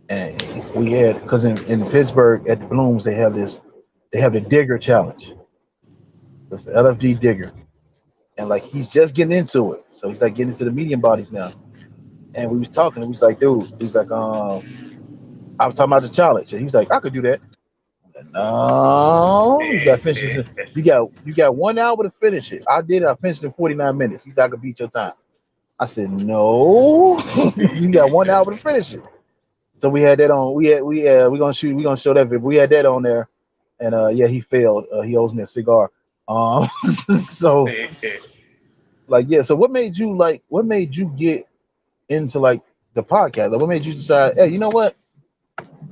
S3: and we had because in Pittsburgh at the Blooms they have the Digger Challenge. So it's the LFG Digger, and like he's just getting into it. So he's like getting into the medium bodies now. And we was talking, and we was like, dude, he was like, I was talking about the challenge, and he's like, I could do that. No, you got to finish this. You got 1 hour to finish it. I did it. I finished it in 49 minutes. He said I could beat your time. I said no. You got 1 hour to finish it. So we had that on. We gonna show that video. We had that on there, and yeah, he failed. He owes me a cigar. Um, so like yeah. So what made you get into like the podcast? Like, what made you decide? Hey, you know what?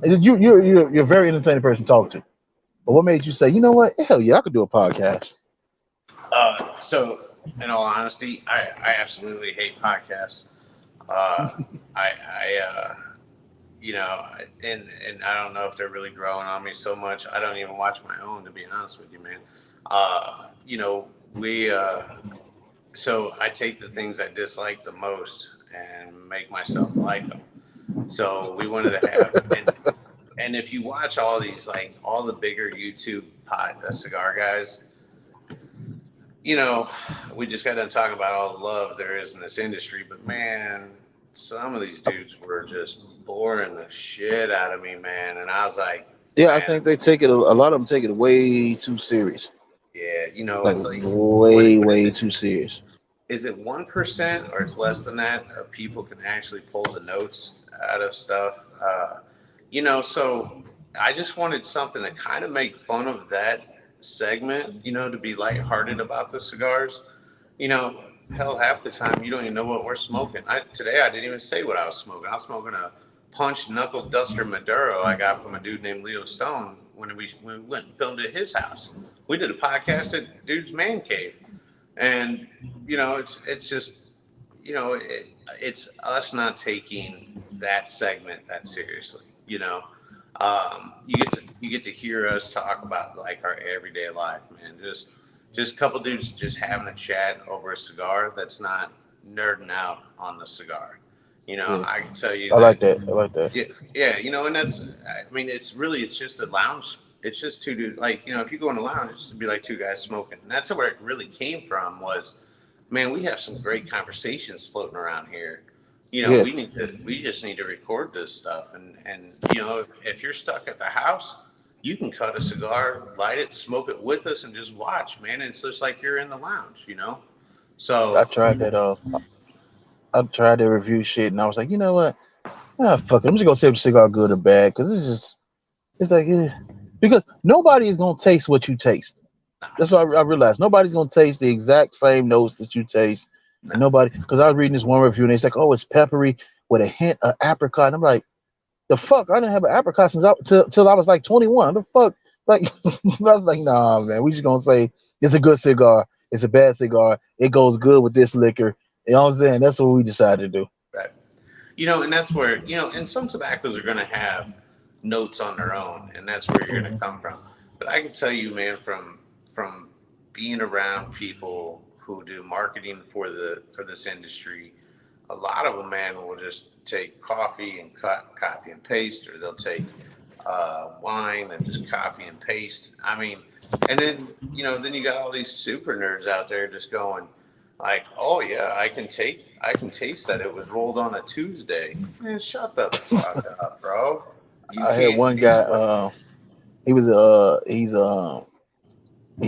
S3: You're a very entertaining person to talk to. But what made you say, you know what? Hell yeah, I could do a podcast.
S2: So, in all honesty, I absolutely hate podcasts. Uh, I you know, and I don't know if they're really growing on me so much. I don't even watch my own, to be honest with you, man. You know, we so I take the things I dislike the most and make myself like them. So we wanted to have, and if you watch all these, like all the bigger YouTube cigar guys, you know, we just got done talking about all the love there is in this industry, but man, some of these dudes were just boring the shit out of me, man. And I was like,
S3: Yeah, I
S2: man,
S3: think they take it. A lot of them take it way too serious.
S2: yeah, you know,
S3: Like
S2: it's like, what is
S3: way
S2: it?
S3: too serious.
S2: Is it 1% or it's less than that of people can actually pull the notes out of stuff? You know, so I just wanted something to kind of make fun of that segment, you know, to be lighthearted about the cigars. You know, hell, half the time you don't even know what we're smoking. Today I didn't even say what I was smoking. I was smoking a Punch Knuckle Duster Maduro I got from a dude named Leo Stone when we went and filmed at his house. We did a podcast at dude's man cave, and you know, it's just, you know, it's us not taking that segment that seriously. You know, you get to hear us talk about like our everyday life, man. Just a couple dudes just having a chat over a cigar that's not nerding out on the cigar. You know,
S3: Yeah,
S2: I can tell you
S3: I like
S2: that.
S3: that. I like that.
S2: Yeah, yeah, you know, and that's, I mean, it's just a lounge. It's just two dudes. Like, you know, if you go in a lounge, it's just be like two guys smoking. And that's where it really came from was, man, we have some great conversations floating around here. You know,
S3: Yeah,
S2: we just need to record this stuff. And you know, if you're stuck at the house, you can cut a cigar, light it, smoke it with us, and just watch, man. It's just like you're in the lounge, you know.
S3: I
S2: So
S3: tried that. I tried to review shit, and I was like, you know what? Ah, fuck it. I'm just gonna say if the cigar good or bad, because it's like, because nobody is gonna taste what you taste. That's what I realized. Nobody's gonna taste the exact same notes that you taste, and
S2: no,
S3: nobody. Because I was reading this one review, and it's like, oh, it's peppery with a hint of apricot, and I'm like, the fuck? I didn't have an apricot since till I was like 21. The fuck? Like, I was like, nah, man. We just gonna say it's a good cigar. It's a bad cigar. It goes good with this liquor. You know what I'm saying? That's what we decided to do.
S2: right. You know, and that's where, you know, and some tobaccos are going to have notes on their own, and that's where you're going to
S3: Mhm.
S2: come from. But I can tell you, man, from being around people who do marketing for this industry, a lot of them, man, will just take coffee and copy and paste, or they'll take wine and just copy and paste. I mean, and then, you know, then you got all these super nerds out there just going like, oh yeah, I can taste that it was rolled on a Tuesday. Man, shut the fuck up, bro. You
S3: I had
S2: can't
S3: one guy.
S2: taste what.
S3: He was he.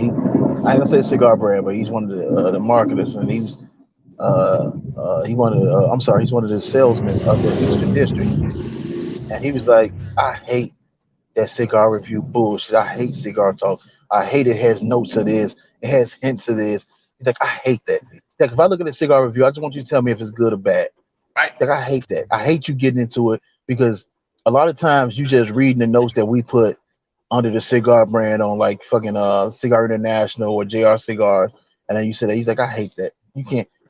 S3: I ain't gonna say cigar brand, but he's one of the marketers, and he wanted. I'm sorry, he's one of the salesmen of the Eastern District, and he was like, I hate that cigar review bullshit. I hate cigar talk. I hate it has notes of this. It has hints of this. He's like, I hate that. Like, if I look at a cigar review, I just want you to tell me if it's good or bad.
S2: Right.
S3: Like, I hate that. I hate you getting into it because a lot of times you just reading the notes that we put under the cigar brand on like fucking Cigar International or JR Cigars, and then you said that. He's like, I hate that.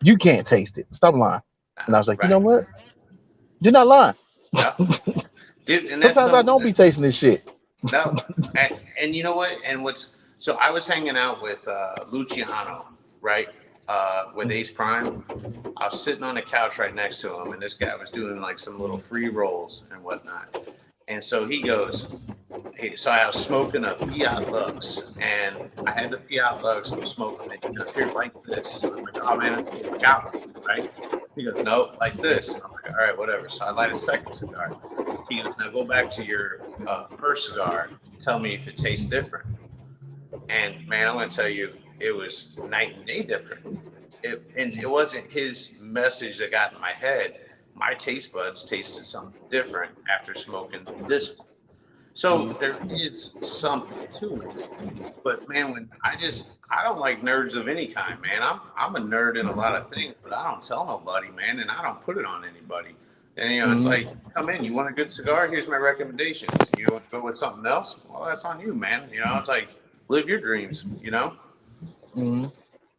S3: You can't taste it. Stop lying. And I was like, you know
S2: Right.
S3: what? You're not lying.
S2: No, dude, and that's
S3: Sometimes I
S2: some.
S3: don't be tasting this shit.
S2: No, and you know what? And what's so I was hanging out with Luciano, right, with Ace Prime. I was sitting on the couch right next to him, and this guy was doing like some little free rolls and whatnot. And so he goes, hey, so I was smoking a Fiat Lux, and I had the Fiat Lux. I'm smoking it. He goes, here, like this. And I'm like, oh man, it's getting out, right? He goes, no, like this. And I'm like, all right, whatever. So I light a second cigar. He goes, now go back to your first cigar. Tell me if it tastes different. And man, I'm going to tell you, it was night and day different. And it wasn't his message that got in my head. My taste buds tasted something different after smoking this one. So there is something to it. But man, I don't like nerds of any kind, man. I'm a nerd in a lot of things, but I don't tell nobody, man, and I don't put it on anybody. And it's like, come in, you want a good cigar? Here's my recommendations. You want to go with something else? Well, that's on you, man. It's like, live your dreams.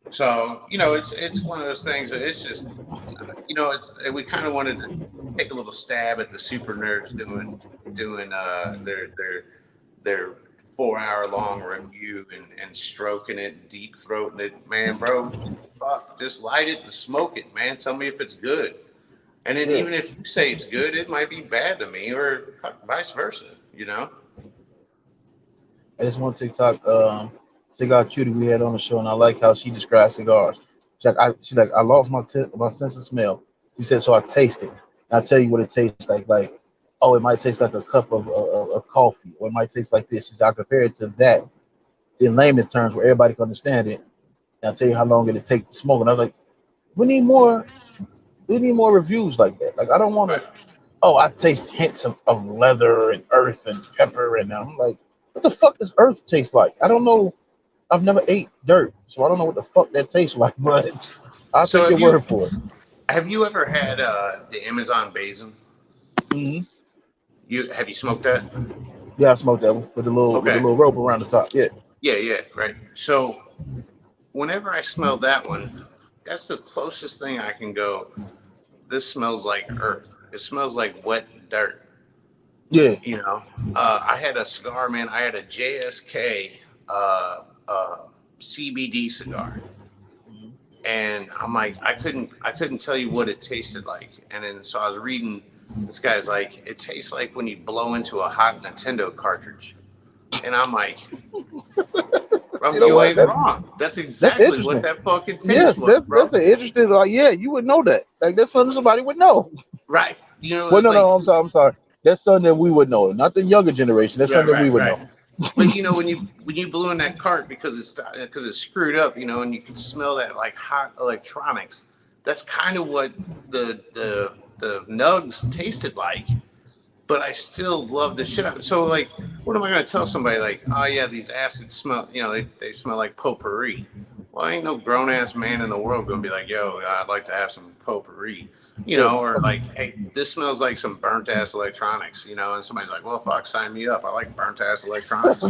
S2: So it's one of those things that it's just we kind of wanted to take a little stab at the super nerds doing their 4 hour long review and stroking it and deep throating it, man, bro. Fuck, just light it and smoke it, man. Tell me if it's good. And then even if you say it's good, it might be bad to me, or vice versa,
S3: I just want TikTok cigar cutie we had on the show, and I like how she describes cigars. She's like, I lost my sense of smell. She said, so I taste it. And I tell you what it tastes like. Like, oh, it might taste like a cup of coffee, or it might taste like this. She said, I compare it to that in layman's terms where everybody can understand it. And I'll tell you how long it'll take to smoke. And I was like, we need more reviews like that. Like, I don't want to. Oh, I taste hints of leather and earth and pepper, and I'm like, what the fuck does earth taste like? I don't know. I've never ate dirt, so I don't know what the fuck that tastes like. But I'll take your word for it.
S2: Have you ever had the Amazon basin? Have you smoked that?
S3: Yeah, I smoked that one with the little rope around the top.
S2: Yeah, right. So whenever I smell that one, that's the closest thing I can go. This smells like earth. It smells like wet dirt.
S3: Yeah.
S2: I had a cigar, man. I had a JSK CBD cigar, and I'm like, I couldn't tell you what it tasted like. And then so I was reading. This guy's like, it tastes like when you blow into a hot Nintendo cartridge, and I'm like, you ain't wrong. That's exactly what that fucking taste was, bro.
S3: That's an interesting. You would know that. Like, that's something somebody would know.
S2: Right.
S3: No, I'm sorry. That's something that we would know, not the younger generation. That's something we would know.
S2: But when you blew in that cart because it's screwed up, and you can smell that like hot electronics. That's kind of what the nugs tasted like. But I still love the shit out of it. So, like, what am I going to tell somebody? Like, oh, yeah, these acids smell, they smell like potpourri. Well, ain't no grown-ass man in the world going to be like, yo, I'd like to have some potpourri. Or like, hey, this smells like some burnt-ass electronics, and somebody's like, well, fuck, sign me up. I like burnt-ass electronics,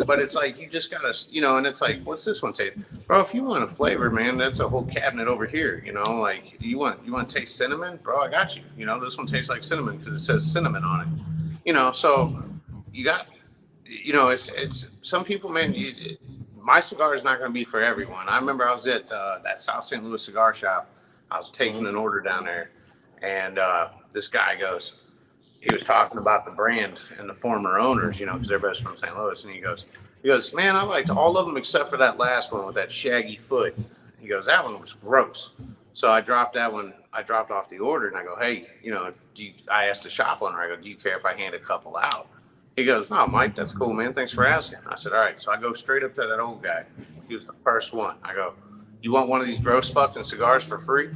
S2: But it's like, you just got to, and it's like, what's this one taste? Bro, if you want a flavor, man, that's a whole cabinet over here, Like, you want to taste cinnamon? Bro, I got you. This one tastes like cinnamon because it says cinnamon on it, So you got, it's some people, man, my cigar is not going to be for everyone. I remember I was at that South St. Louis cigar shop. I was taking an order down there, and this guy he was talking about the brand and the former owners, because everybody's from St. Louis, and he goes, man, I liked all of them except for that last one with that shaggy foot. He goes, that one was gross. So I dropped that one. I dropped off the order, and I go, hey, I asked the shop owner, I go, do you care if I hand a couple out? He goes, no, Mike, that's cool, man. Thanks for asking. I said, all right. So I go straight up to that old guy. He was the first one. I go, you want one of these gross fucking cigars for free?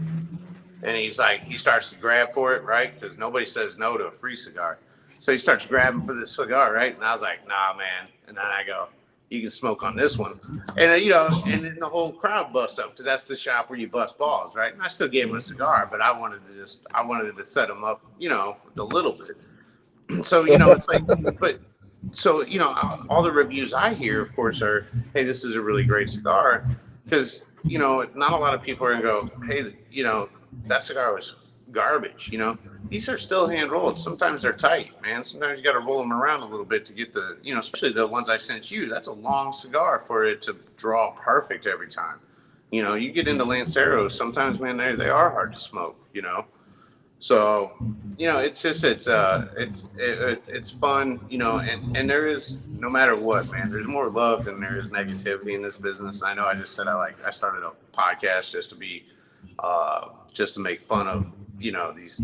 S2: And he's like, he starts to grab for it, right? Because nobody says no to a free cigar. So he starts grabbing for this cigar, right? And I was like, nah, man. And then I go, you can smoke on this one. And, and then the whole crowd busts up because that's the shop where you bust balls, right? And I still gave him a cigar, but I wanted to set him up, a little bit. So, it's like, but so, all the reviews I hear, of course, are, hey, this is a really great cigar. Because, not a lot of people are going to go, hey, that cigar was garbage, These are still hand rolled. Sometimes they're tight, man. Sometimes you got to roll them around a little bit to get the, especially the ones I sent you. That's a long cigar for it to draw perfect every time. You get into Lanceros, sometimes, man, they are hard to smoke, So, it's just, it's fun, and there is, no matter what, man, there's more love than there is negativity in this business. I know I just said I started a podcast just to make fun of, these,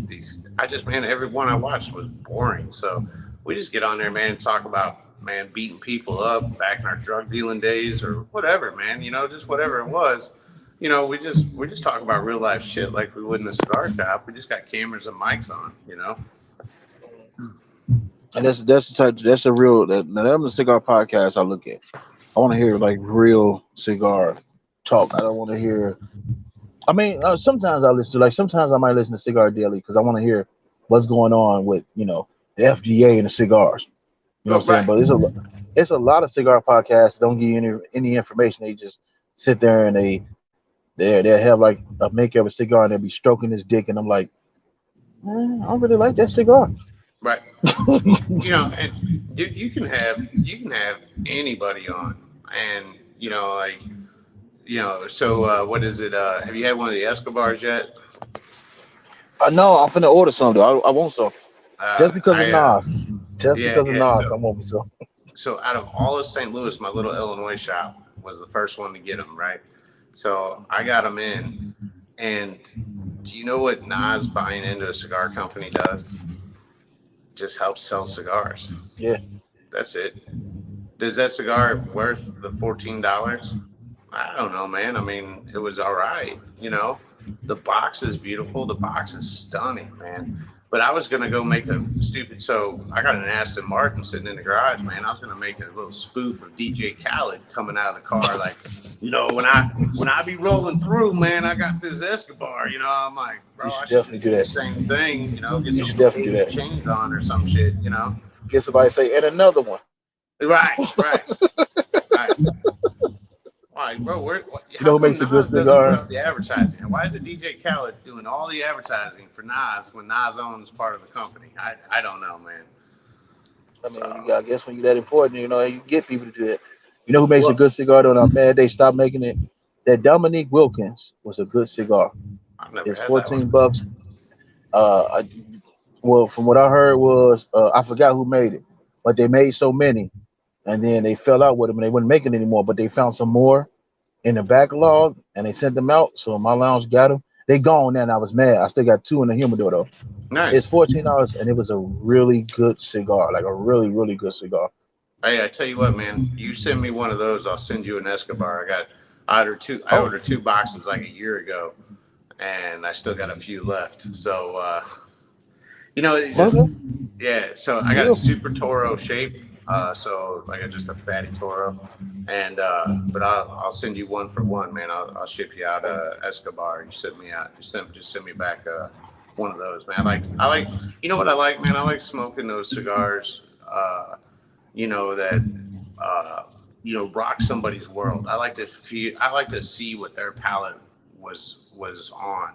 S2: every one I watched was boring. So we just get on there, man, and talk about, man, beating people up back in our drug dealing days or whatever, man, just whatever it was. We just talk about real life shit like we would in the cigar shop. We just got cameras and mics on,
S3: And that's a real the cigar podcast I look at. I want to hear like real cigar talk. I don't want to hear I mean, sometimes I listen to sometimes I might listen to Cigar Daily because I want to hear what's going on with the FDA and the cigars. You know what
S2: Oh,
S3: I'm saying?
S2: right,
S3: But it's a lot of cigar podcasts that don't give you any information. They just sit there and they have like a make of a cigar and they'll be stroking his dick, and I'm like, I don't really like that cigar.
S2: right. And you can have anybody on, and like So what is it? Have you had one of the Escobars yet?
S3: I know I'm finna order some though. I want some just because of
S2: I
S3: Nas. Just
S2: Yeah,
S3: because of
S2: yeah.
S3: Nas, I want me some.
S2: So out of all of St. Louis, my little Illinois shop was the first one to get them, right? So I got them in, and do you know what Nas buying into a cigar company does? Just helps sell cigars.
S3: Yeah,
S2: That's it. Is that cigar worth the $14? I don't know, man. I mean, it was all right. The box is beautiful. The box is stunning, man. But I was gonna go make a stupid. So I got an Aston Martin sitting in the garage, man. I was gonna make a little spoof of DJ Khaled coming out of the car, like, when I be rolling through, man, I got this Escobar. I'm like,
S3: you
S2: bro, I
S3: should
S2: should
S3: definitely
S2: just
S3: do
S2: do the
S3: that.
S2: same thing. Get
S3: You
S2: some
S3: should definitely do
S2: fugazi
S3: that.
S2: chains on or some shit.
S3: Get somebody to say and another one.
S2: Right, right, right. Like, bro,
S3: You know
S2: how
S3: who
S2: come
S3: makes a good
S2: Nas doesn't put
S3: cigar?
S2: out the advertising? Why is it DJ Khaled doing all the advertising for Nas when Nas owns part of the company? I don't know, man.
S3: I mean, when you
S2: So,
S3: got, I guess when you're that important, you get people to do that. You know who makes a
S2: well,
S3: good cigar though? And I'm mad they stopped making it. That Dominique Wilkins was a good cigar.
S2: I've never
S3: It's
S2: had that
S3: 14
S2: one.
S3: bucks. I, well, from what I heard was I forgot who made it, but they made so many, and then they fell out with them and they wouldn't make it anymore. But they found some more in the backlog and they sent them out. So my lounge got them. They gone now, and I was mad. I still got two in the humidor though. It's
S2: Nice.
S3: $14, and it was a really good cigar, like a really really good cigar.
S2: Hey, I tell you what, man. You send me one of those, I'll send you an Escobar. I
S3: Oh,
S2: ordered two boxes like a year ago, and I still got a few left. So, it just
S3: okay,
S2: yeah. So I got a
S3: deal.
S2: super Toro shape. So like just a fatty Toro, and but I'll send you one for one, man. I'll ship you out Escobar. You send me out. Just send me back one of those, man. I like. You know what I like, man? I like smoking those cigars. That uh, rock somebody's world. I like to feel. I like to see what their palate was on.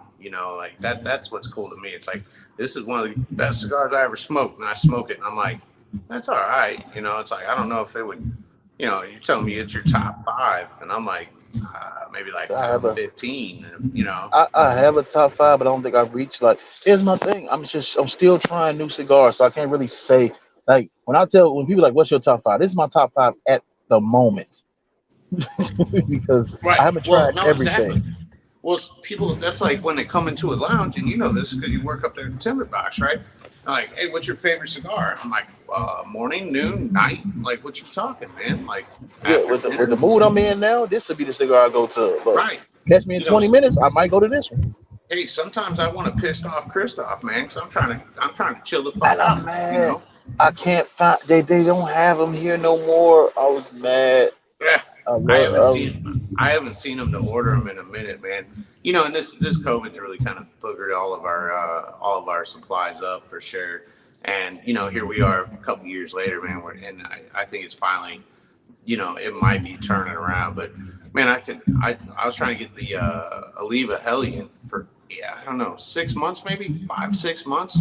S2: Like that. That's what's cool to me. It's like this is one of the best cigars I ever smoked, and I smoke it, and I'm like, that's all right. It's like I don't know if it would. You're telling me it's your top five, and I'm like, maybe like
S3: So I have
S2: top
S3: a
S2: 15.
S3: I have a top five, but I don't think I've reached like. Here's my thing. I'm still trying new cigars, so I can't really say like when people like, "What's your top five?" This is my top five at the moment because
S2: Right.
S3: I haven't
S2: Well,
S3: tried
S2: no, exactly.
S3: everything.
S2: Well, people, that's like when they come into a lounge, and you know this because you work up there at the timber box, right? I'm like, hey, what's your favorite cigar? I'm like, morning, noon, night. Like, what you talking, man? Like
S3: Yeah,
S2: after
S3: with the
S2: dinner,
S3: mood I'm in now, this would be the cigar I go to. But
S2: right?
S3: catch me in
S2: You know,
S3: 20 minutes, I might go to this one.
S2: hey, sometimes I want to piss off Christoph, man, because I'm trying to chill the fuck
S3: And I'm
S2: out, you
S3: mad.
S2: know.
S3: I can't find they don't have them here no more. I was mad.
S2: Yeah,
S3: I
S2: I
S3: love
S2: haven't seen I haven't seen them to order them in a minute, man. And this COVID's really kind of boogered all of our supplies up for sure. And here we are a couple years later, man. And I think it's finally, it might be turning around. But man, I was trying to get the Oliva Hellion for I don't know 6 months, maybe 5 6 months,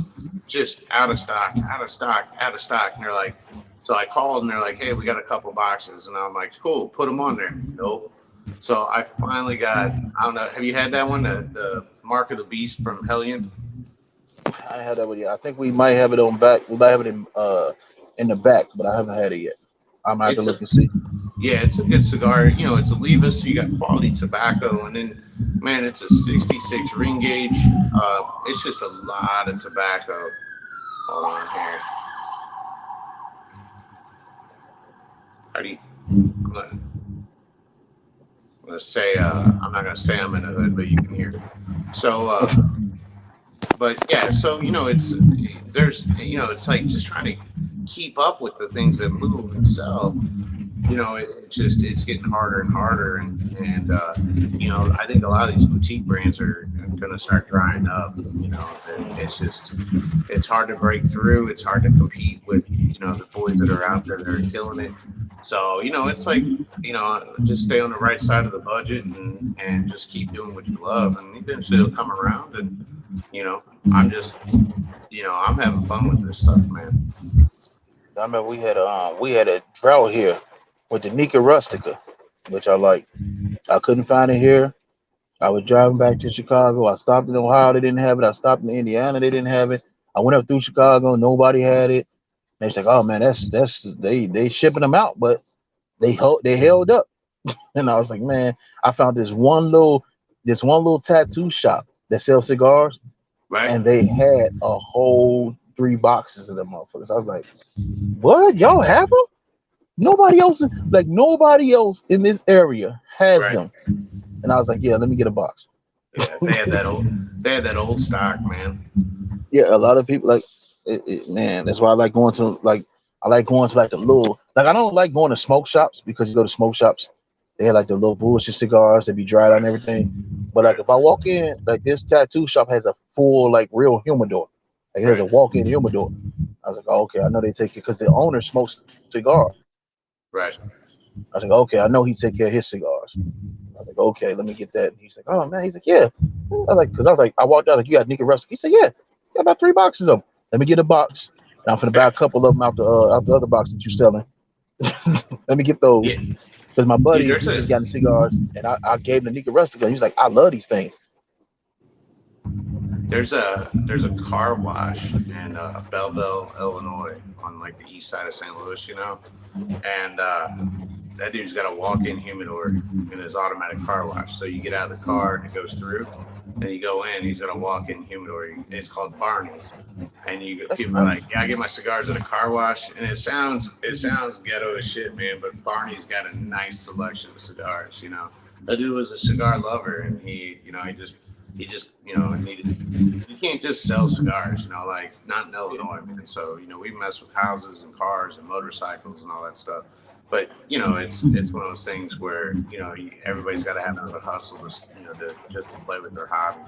S2: just out of stock, out of stock, out of stock. And they're like, so I called and they're like, hey, we got a couple boxes. And I'm like, cool, put them on there. Nope. So I finally got, I don't know, have you had that one, the Mark of the Beast from Hellion?
S3: I had that with you. I think we might have it on back. We might have it in the back, but I haven't had it yet. I might have to
S2: It's a,
S3: look and see.
S2: yeah, it's a good cigar. It's a Oliva, so you got quality tobacco. And then, man, it's a 66 ring gauge. It's just a lot of tobacco. Hold on here. How do you, I'm gonna say, I'm not gonna say I'm in the hood, but you can hear it. So, but yeah, so it's like just trying to keep up with the things that move and sell. it's getting harder and harder, and I think a lot of these boutique brands are going to start drying up. And it's hard to break through. It's hard to compete with the boys that are out there that are killing it. So it's like just stay on the right side of the budget and just keep doing what you love, and eventually it'll come around. And I'm just I'm having fun with this stuff, man.
S3: I remember we had a drought here with the Nika Rustica, which I like. I couldn't find it here. I was driving back to Chicago. I stopped in Ohio, they didn't have it. I stopped in Indiana, they didn't have it. I went up through Chicago, nobody had it. They was like, "Oh man, that's they shipping them out, but they held up." And I was like, "Man, I found this one little tattoo shop that sells cigars,
S2: Right,
S3: and they had a whole 3 boxes of them motherfuckers." I was like, "What? Y'all have them? Nobody else in this area has
S2: right.
S3: them." And I was like, "Yeah, let me get a box."
S2: Yeah, they had that old stock, man.
S3: Yeah, a lot of people man. That's why I like going to like the little I don't like going to smoke shops because you go to smoke shops, they have like the little bullshit cigars that be dried out
S2: Right,
S3: and everything. But like
S2: right,
S3: if I walk in, like this tattoo shop has a full like real humidor, like it has a
S2: right,
S3: walk-in humidor. I was like, oh, okay, I know they take it because the owner smokes cigars.
S2: right.
S3: I was like, okay, I know he take care of his cigars. I was like, okay, let me get that. And he's like, oh man, he's like, yeah. I was like, I walked out like, you got Nika Rustic. He said, yeah, got about 3 boxes of them. Let me get a box. And I'm gonna buy
S2: Yeah,
S3: a couple of them out the other box that you're selling. Let me get those
S2: yeah,
S3: because my
S2: dude.
S3: buddy he just got the cigars, and I gave him the Nika Rustica. He's like, I love these things.
S2: There's a car wash in Belleville, Illinois, on like the east side of St. Louis, and that dude's got a walk-in humidor in his automatic car wash. So you get out of the car and it goes through, and you go in. He's got a walk-in humidor. It's called Barney's, and
S3: That's
S2: people are
S3: nice.
S2: like, "Yeah, I get my cigars at a car wash," and it sounds ghetto as shit, man. But Barney's got a nice selection of cigars. That dude was a cigar lover, and he just needed. You can't just sell cigars, like not in Illinois, man. So we mess with houses and cars and motorcycles and all that stuff. But it's one of those things where everybody's got to have another hustle just to play with their hobby.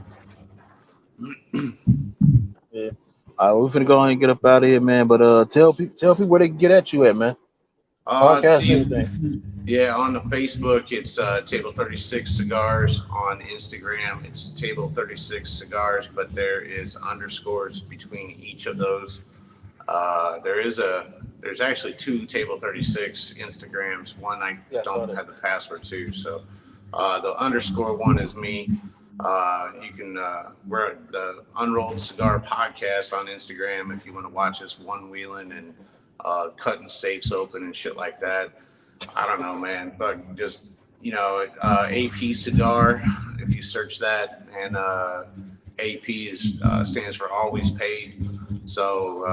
S3: Yeah. All right, we're finna go ahead and get up out of here, man. But tell people where they can get at you at, man.
S2: Let's
S3: Podcast
S2: see.
S3: and everything.
S2: Yeah, on the Facebook, it's Table 36 Cigars. On Instagram, it's Table 36 Cigars, but there is underscores between each of those. There's actually two Table 36 Instagrams. One I
S3: Yeah, I saw
S2: don't
S3: that.
S2: have the password to, so the underscore one is me. We're at the Unrolled Cigar Podcast on Instagram if you want to watch us one wheeling and cutting safes open and shit like that. I don't know, man. Fuck, just AP cigar. If you search that, and AP stands for always paid. So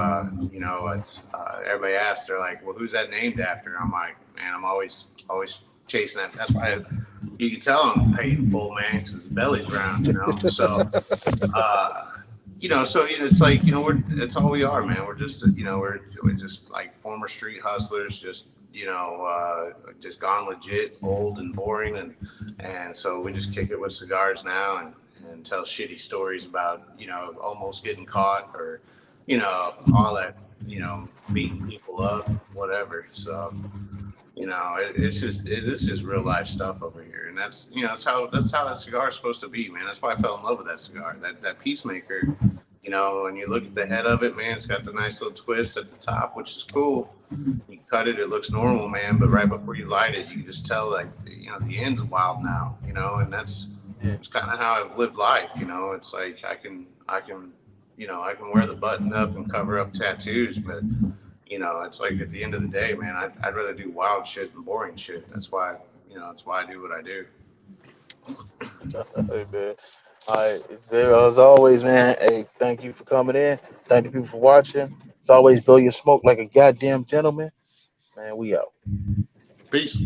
S2: it's everybody asks, they're like, "Well, who's that named after?" I'm like, "Man, I'm always chasing that." That's why you can tell I'm paid in full, man, because his belly's round. So it's like it's all we are, man. We're just we're just like former street hustlers, just gone legit, old and boring, and so we just kick it with cigars now and tell shitty stories about almost getting caught or all that beating people up, whatever. So it's just real life stuff over here, and that's how that cigar is supposed to be, man. That's why I fell in love with that cigar. That Peacemaker, when you look at the head of it, man, it's got the nice little twist at the top, which is cool. You cut it, it looks normal, man, but right before you light it, you can just tell like the end's wild now, and it's kind of how I've lived life. It's like I can wear the button up and cover up tattoos, but it's like at the end of the day, man, I'd rather do wild shit than boring shit. That's why I do what I do.
S3: Hey, man. All right, there as always, man. Hey, thank you for coming in. Thank you people for watching. As always, blow your smoke like a goddamn gentleman. Man, we out.
S2: Peace.